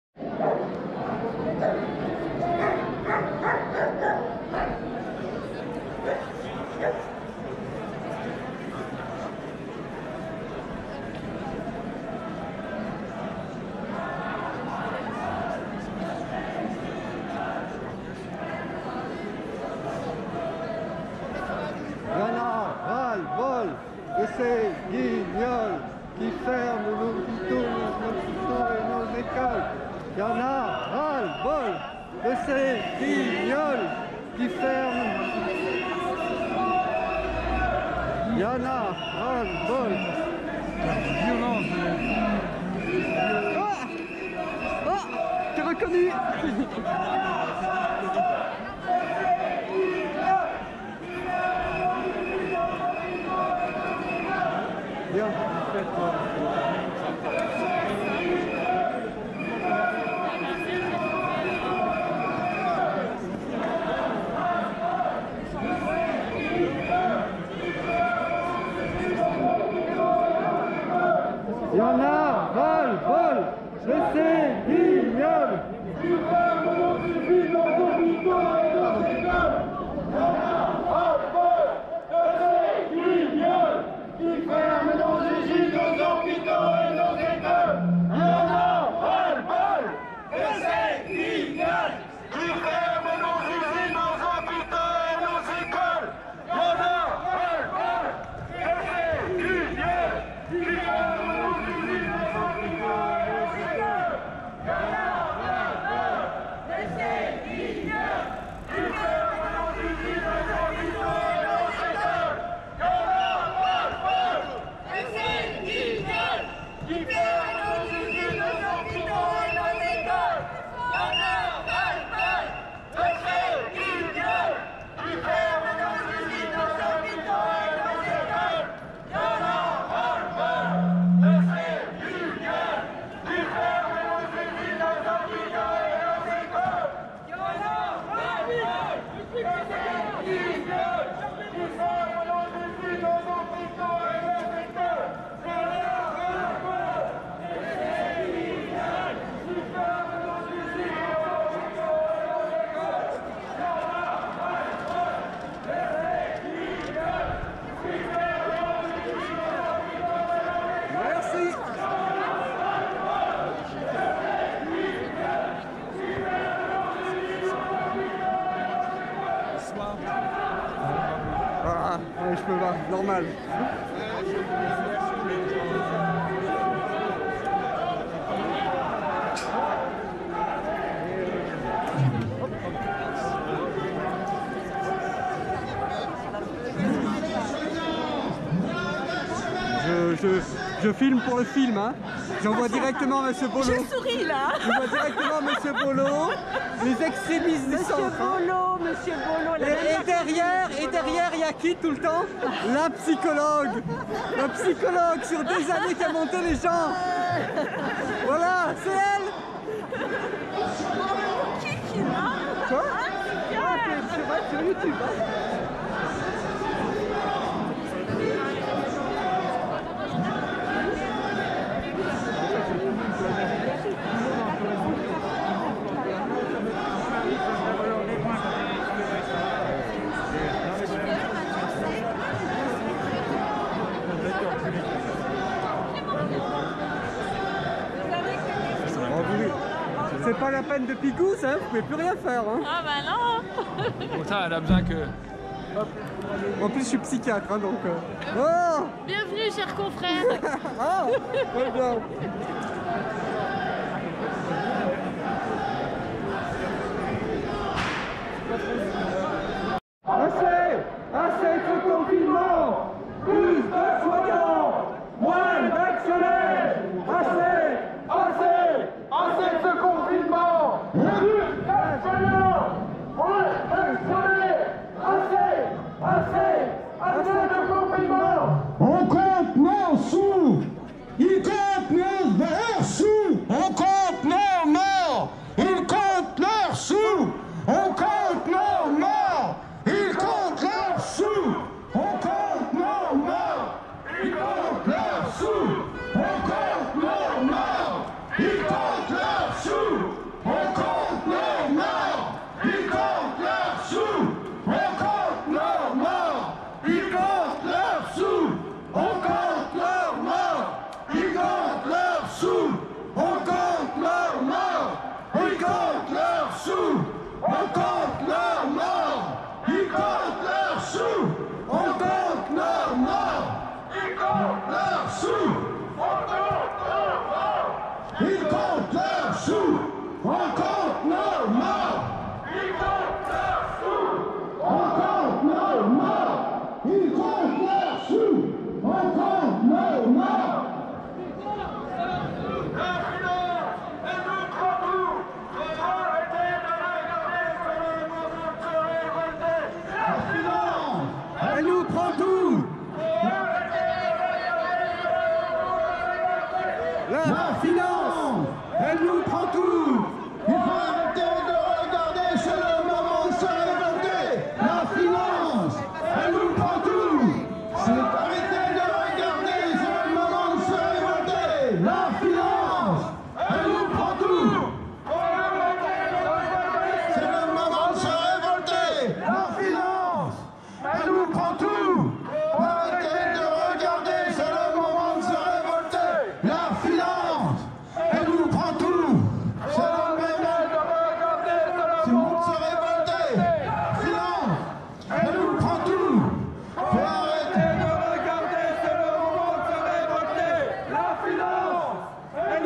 de ces guignols qui ferment nos hôpitaux et nos écoles. Il y en a ras-le-bol de ces guignols qui ferment. Il y en a ras-le-bol. Violence. Oh, t'es reconnu. Bien, il y en a ras-le-bol de ces guignols qui ferment nos usines, nos hôpitaux et nos écoles. Il y en a ras-le-bol de ces guignols qui ferment nos usines, nos hôpitaux et nos écoles. Il y en a ras-le-bol de ces guignols qui ferment nos usines, nos hôpitaux et nos écoles. Il y en a ras-le-bol de ces guignols qui ferment nos usines, nos hôpitaux et nos écoles. Il y en a ras-le-bol de ces guignols qui ferment nos usines, nos hôpitaux et nos écoles. Il y en a ras-le-bol de ces guignols qui ferment nos usines, nos hôpitaux et nos écoles. Il y en a ras-le-bol de ces guignols qui ferment nos usines, nos hôpitaux et nos écoles. Il y en a ras-le-bol de ces guignols qui ferment nos usines, nos hôpitaux et nos écoles. Il y en a ras-le-bol de ces guignols qui ferment nos usines, nos hôpitaux et nos écoles. Il y en a ras-le-bol de ces guignols qui ferment nos usines, nos hôpitaux et nos écoles. Il y en a ras-le-bol de ces guignols qui ferment nos usines, nos hôpitaux et nos écoles. Merci. Ah, je peux pas, normal. je filme pour le film, hein. J'envoie directement M. Bolo. Je souris là. J'envoie directement M. Bolo, les extrémistes du centre. Monsieur Bolo, et derrière, il y a qui tout le temps? La psychologue. La psychologue sur des années qui a monté les gens. Voilà, c'est elle. Qui là? Quoi? Sur YouTube, hein. C'est pas la peine de pigousse, hein, vous pouvez plus rien faire. Hein. Ah bah non. Pour ça, elle a besoin que... Hop. En plus, je suis psychiatre, hein, donc... Oh. Bienvenue, chers confrères. Ah, très bien. Assez de confinement. Plus de soignants, moins d'actionnaires. Assez de ce confinement. Plus d'actionnaires, moins d'actionnaires. Assez de confinement. On compte nos sous. Ils comptent leurs sous. On compte nos morts. Ils comptent leurs sous. On compte nos morts. Ils comptent leurs sous. On compte nos morts. Ils comptent leurs sous. On compte nos morts. Ils comptent leurs sous. On compte nos morts. Ils comptent leurs sous. On compte nos morts. Ils comptent leurs sous. On compte leurs morts. Ils comptent leurs sous. On compte leurs morts. Ils comptent leurs sous. On compte leurs morts. Ils comptent leurs sous. On compte leurs morts. Ils comptent leurs sous. On compte leurs morts. Ils comptent leurs sous. On compte leurs morts. Ils comptent leurs sous. On compte leurs morts. Ils comptent leurs sous. On compte leurs morts. Elle nous prend tout. La finance, elle nous prend tout. Il faut arrêter de regarder, c'est le moment de se révolter. La finance, elle nous prend tout. C'est arrêter de regarder, c'est le moment de se révolter. La finance, elle nous prend tout. C'est le moment de se révolter. La finance, elle nous prend tout. Arrêtez de regarder, c'est le moment de se révolter. La finance, elle nous prend tout. C'est le moment de regarder, c'est le moment de se révolter. La finance, elle nous prend tout. Faut arrêter de regarder, c'est le moment de se révolter. La finance, elle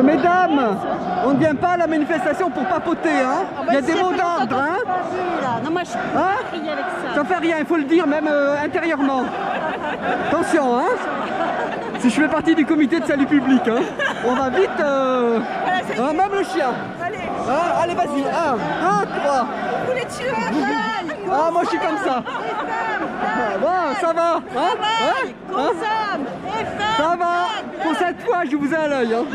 Mesdames, on ne vient pas à la manifestation pour papoter, hein. Il y a des mots d'ordre, hein. Non, moi je suis pas crier avec ça. Ça fait rien, il faut le dire même intérieurement. Attention, hein. Si je fais partie du comité de salut public, hein. On va vite, même le chien. Allez, allez vas-y, 1, 3. Vous voulez tuer un mal. Ah, moi je suis comme ça. Bon, ça va, ça va. Pour cette fois, je vous ai à l'œil, hein.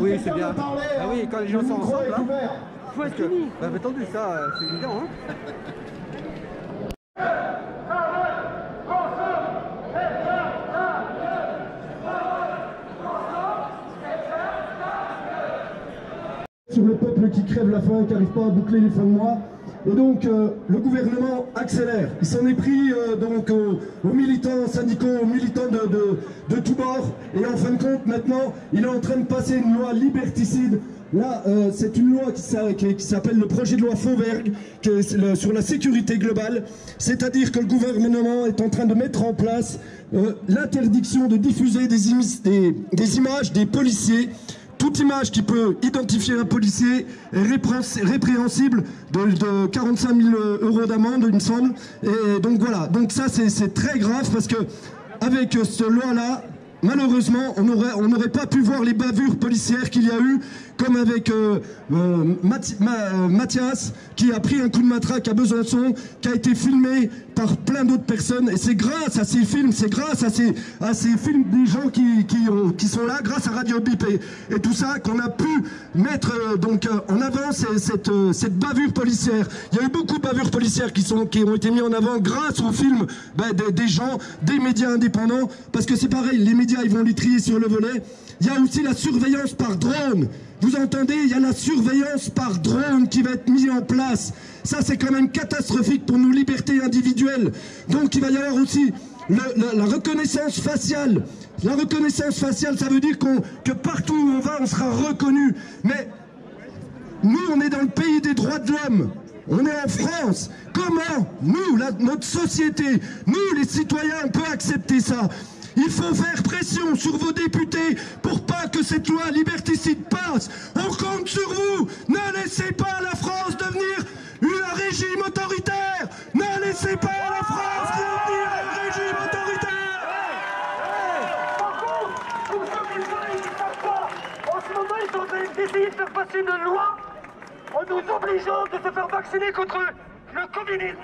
Oui, c'est bien. Ah oui, quand les gens sont ensemble, hein. Faut être unis. Bah, attendez, ça, c'est évident, hein. Sur le peuple qui crève la faim, qui n'arrive pas à boucler les fins de mois. Et donc le gouvernement accélère. Il s'en est pris donc aux militants syndicaux, aux militants de tous bords. Et en fin de compte, maintenant, il est en train de passer une loi liberticide. Là, c'est une loi qui s'appelle le projet de loi Fauvergue, qui est sur la sécurité globale. C'est-à-dire que le gouvernement est en train de mettre en place l'interdiction de diffuser des images des policiers. Toute image qui peut identifier un policier est répréhensible de 45 000 € d'amende, il me semble. Et donc voilà, donc ça c'est très grave parce que avec cette loi-là, malheureusement, on n'aurait pas pu voir les bavures policières qu'il y a eu comme avec Mathias, qui a pris un coup de matraque à Besançon, qui a été filmé par plein d'autres personnes. Et c'est grâce à ces films, c'est grâce à ces films des gens qui sont là, grâce à Radio Bip et tout ça, qu'on a pu mettre en avant cette bavure policière. Il y a eu beaucoup de bavures policières qui ont été mis en avant grâce aux films des gens, des médias indépendants, parce que c'est pareil, les médias ils vont les trier sur le volet. Il y a aussi la surveillance par drone. Vous entendez, il y a la surveillance par drone qui va être mise en place. Ça, c'est quand même catastrophique pour nos libertés individuelles. Donc, il va y avoir aussi la reconnaissance faciale. La reconnaissance faciale, ça veut dire que partout où on va, on sera reconnu. Mais nous, on est dans le pays des droits de l'homme. On est en France. Comment, nous, notre société, nous, les citoyens, on peut accepter ça? Il faut faire pression sur vos députés pour pas que cette loi liberticide passe. On compte sur vous. Ne laissez pas la France devenir un régime autoritaire. Ne laissez pas la France devenir un régime autoritaire. Par contre, pour ceux qui ne savent pas, en ce moment, ils sont en train d'essayer de faire passer une loi en nous obligeant de se faire vacciner contre le Covid-19.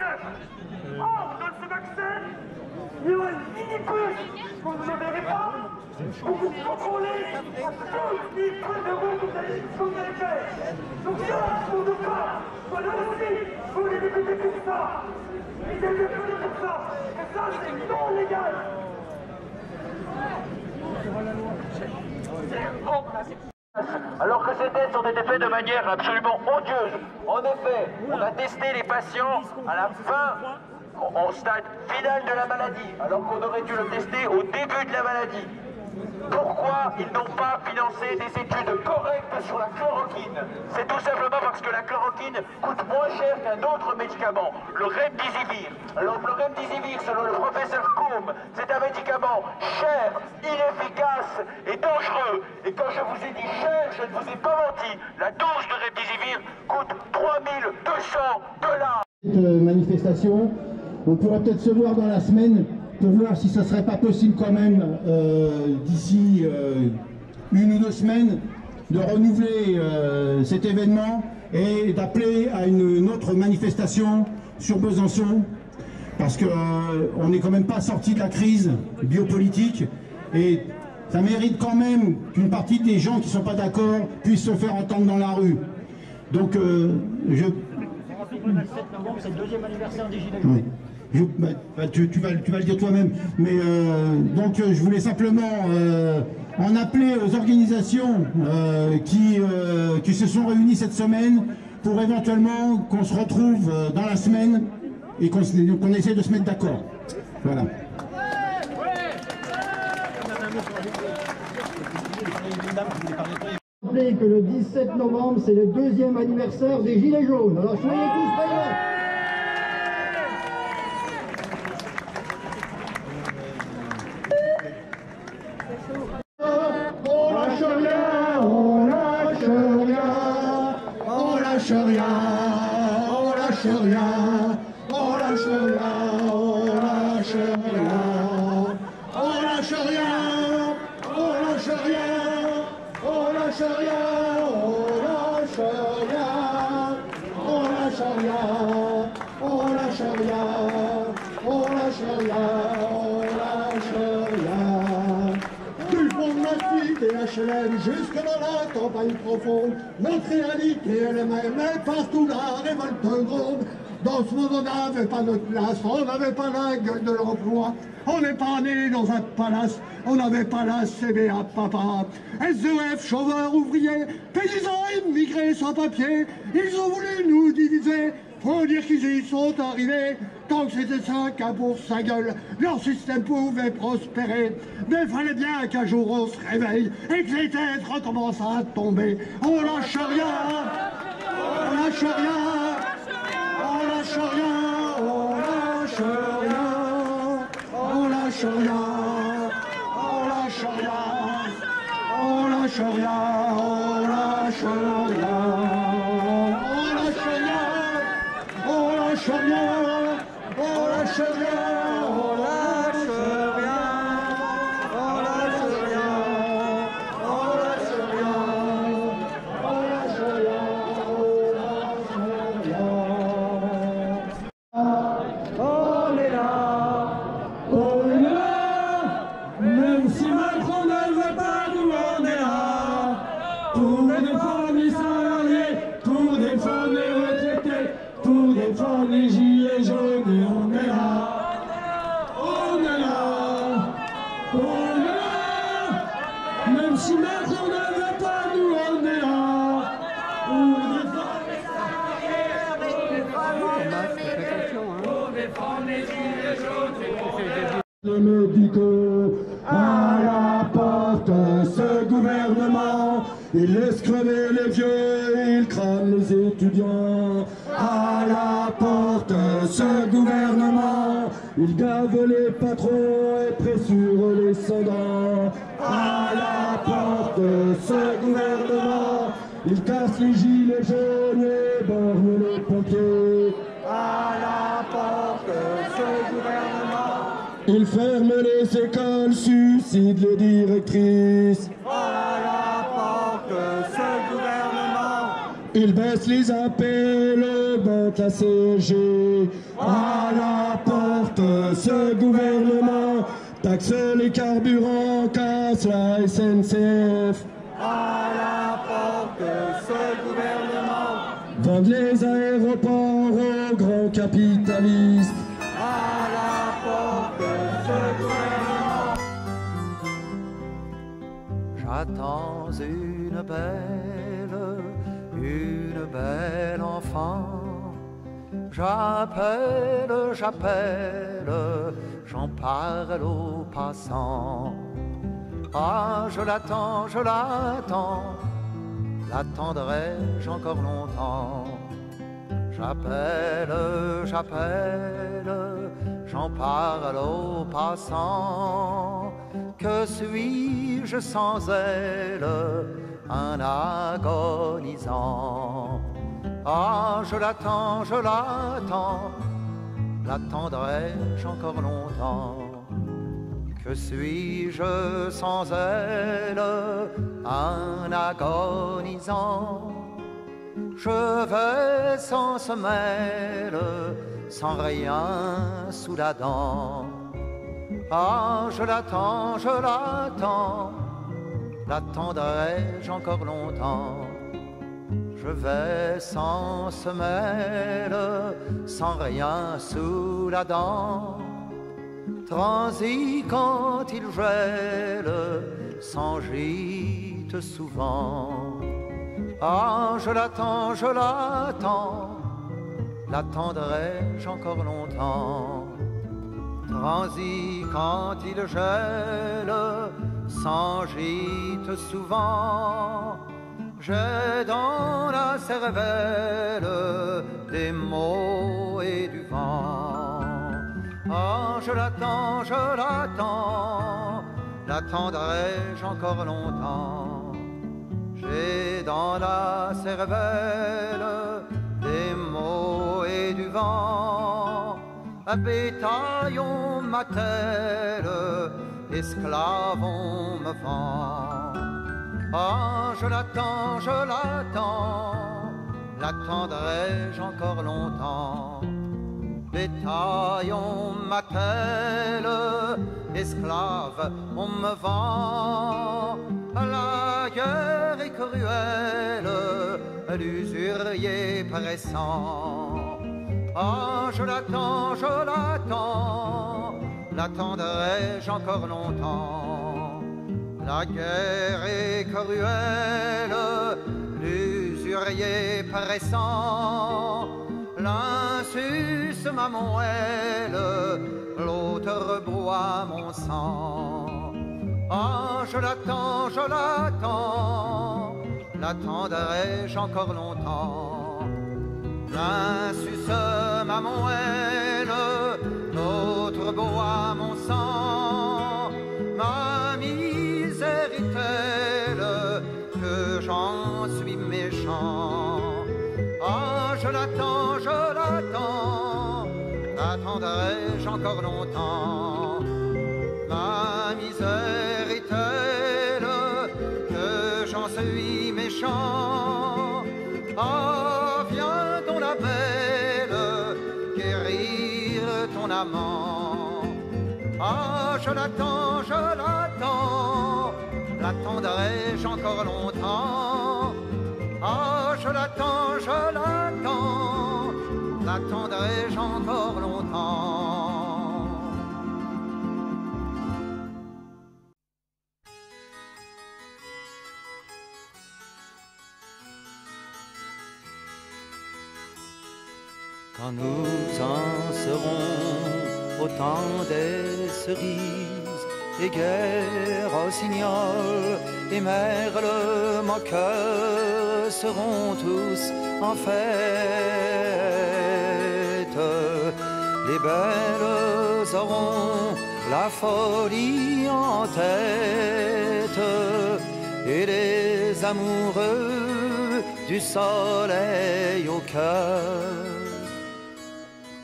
Or, dans ce vaccin, il y a un mini-bus que vous ne verrez pas, pour vous contrôler tous les trucs de vous que vous allez faire. Donc ça, pour ne pas, voilà aussi, vous les députés pour ça. Ils étaient venus pour ça. Et ça, c'est non légal. Alors que ces tests ont été faits de manière absolument odieuse. En effet, on a testé les patients à la fin, au stade final de la maladie, alors qu'on aurait dû le tester au début de la maladie. Pourquoi ils n'ont pas financé des études correctes sur la chloroquine? C'est tout simplement parce que la chloroquine coûte moins cher qu'un autre médicament, le Remdesivir. Alors le Remdesivir, selon le professeur Coombe, c'est un médicament cher, inefficace et dangereux. Et quand je vous ai dit cher, je ne vous ai pas menti. La dose de Remdesivir coûte 3200 $. Cette manifestation, on pourrait peut-être se voir dans la semaine pour voir si ce ne serait pas possible quand même, d'ici 1 ou 2 semaines, de renouveler cet événement et d'appeler à une autre manifestation sur Besançon, parce qu'on n'est quand même pas sorti de la crise biopolitique, et ça mérite quand même qu'une partie des gens qui ne sont pas d'accord puissent se faire entendre dans la rue. Donc Le 27 novembre, c'est le 2e anniversaire des Gilets jaunes. Tu vas le dire toi-même, mais donc je voulais simplement en appeler aux organisations qui se sont réunies cette semaine pour éventuellement qu'on se retrouve dans la semaine et qu'on essaie de se mettre d'accord. Voilà. Rappelez que le 17 novembre, c'est le 2e anniversaire des Gilets jaunes. Alors soyez tous présents. On lâche rien, on lâche rien, on lâche rien, on lâche rien, on lâche rien, on lâche rien, on lâche rien, on lâche rien, on lâche rien, on lâche rien, on lâche rien, on lâche rien, on lâche rien, on lâche rien. Du fond de la suite et HLM jusque dans la campagne profonde, notre réalité elle est même, et partout la révolte gronde. Dans ce monde on n'avait pas notre place, on n'avait pas la gueule de l'emploi, on n'est pas né dans un palace, on n'avait pas la CBA papa. SDF, chauffeurs, ouvriers, paysans, immigrés sans papier, ils ont voulu nous diviser. Faut dire qu'ils y sont arrivés, tant que c'était 5 à pour sa gueule, leur système pouvait prospérer. Mais fallait bien qu'un jour on se réveille et que les têtes recommencent à tomber. On lâche rien, on lâche rien, on lâche rien, on lâche rien, on lâche rien, on lâche rien, on lâche rien, on lâche rien. On lâche rien, on lâche rien, on lâche rien, on lâche rien, on lâche rien, on défendre les gilets jaunes. Les médicaux à la porte, ce gouvernement, il laisse crever les vieux, il crame les étudiants. À la porte, ce gouvernement, il gave les patrons et pressure les soldats. À la porte, ce gouvernement, il casse les gilets jaunes et borne les pompiers. À la porte, ce gouvernement, il ferme les écoles, suicide les directrices. À la porte, ce gouvernement, il baisse les appels, augmente la CSG. À la porte, ce gouvernement, taxe les carburants, casse la SNCF. À la porte, ce gouvernement, vende les aéroports aux grands capitalistes. À la porte, ce gouvernement. J'attends une belle enfant. J'appelle, j'en parle aux passants. Ah, je l'attends, l'attendrai-je encore longtemps. J'appelle, j'en parle aux passants. Que suis-je sans elle, un agonisant? Ah, je l'attends, l'attendrai-je encore longtemps? Que suis-je sans elle, un agonisant? Je vais sans semelle, sans rien sous la dent. Ah, je l'attends, l'attendrai-je encore longtemps? Je vais sans semelle, sans rien sous la dent. Transi quand il gèle, sans gîte souvent. Ah, je l'attends, l'attendrai-je encore longtemps? Transi quand il gèle, sans gîte souvent. J'ai dans la cervelle des mots et du vent. Ah, je l'attends, l'attendrai-je encore longtemps? J'ai dans la cervelle des mots et du vent. Un bétail on m'attelle, esclave on me vend. Ah, je l'attends, l'attendrai-je encore longtemps? Bétail on m'attelle, esclave on me vend. La guerre est cruelle, l'usurier pressant. Ah, je l'attends, l'attendrai-je encore longtemps? La guerre est cruelle, l'usurier pressant. L'un suce ma moelle, l'autre boit mon sang. Ah, je l'attends, l'attendrai-je encore longtemps? L'un suce ma moelle, l'autre boit mon sang. Ma misère est telle que j'en suis méchant. Ah, je l'attends, l'attendrai-je encore longtemps? Ma misère est telle que j'en suis méchant. Ah, viens donc la belle, guérir ton amant. Ah, je l'attends, l'attendrai-je encore longtemps? Ah, je l'attends, l'attendrai-je encore longtemps? Quand nous en serons au temps des cerises, et guerre, rossignol et merle moqueur seront tous en fête. Les belles auront la folie en tête et les amoureux du soleil au cœur.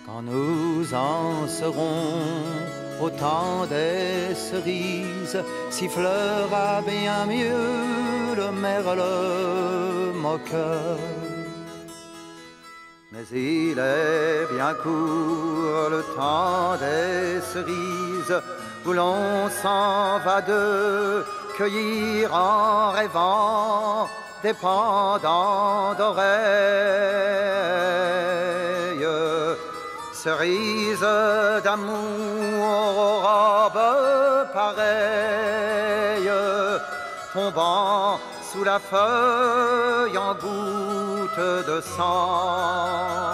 Quand nous en serons au temps des cerises, sifflera bien mieux le merle moqueur. Mais il est bien court le temps des cerises, où l'on s'en va de cueillir en rêvant des pendants d'oreilles. Cerises d'amour aux robes pareilles, tombant sous la feuille en gouttes de sang.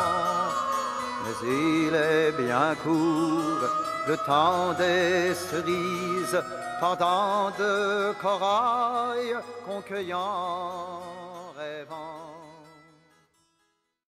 Mais il est bien court le temps des cerises, pendant de corail qu'on cueille en rêvant.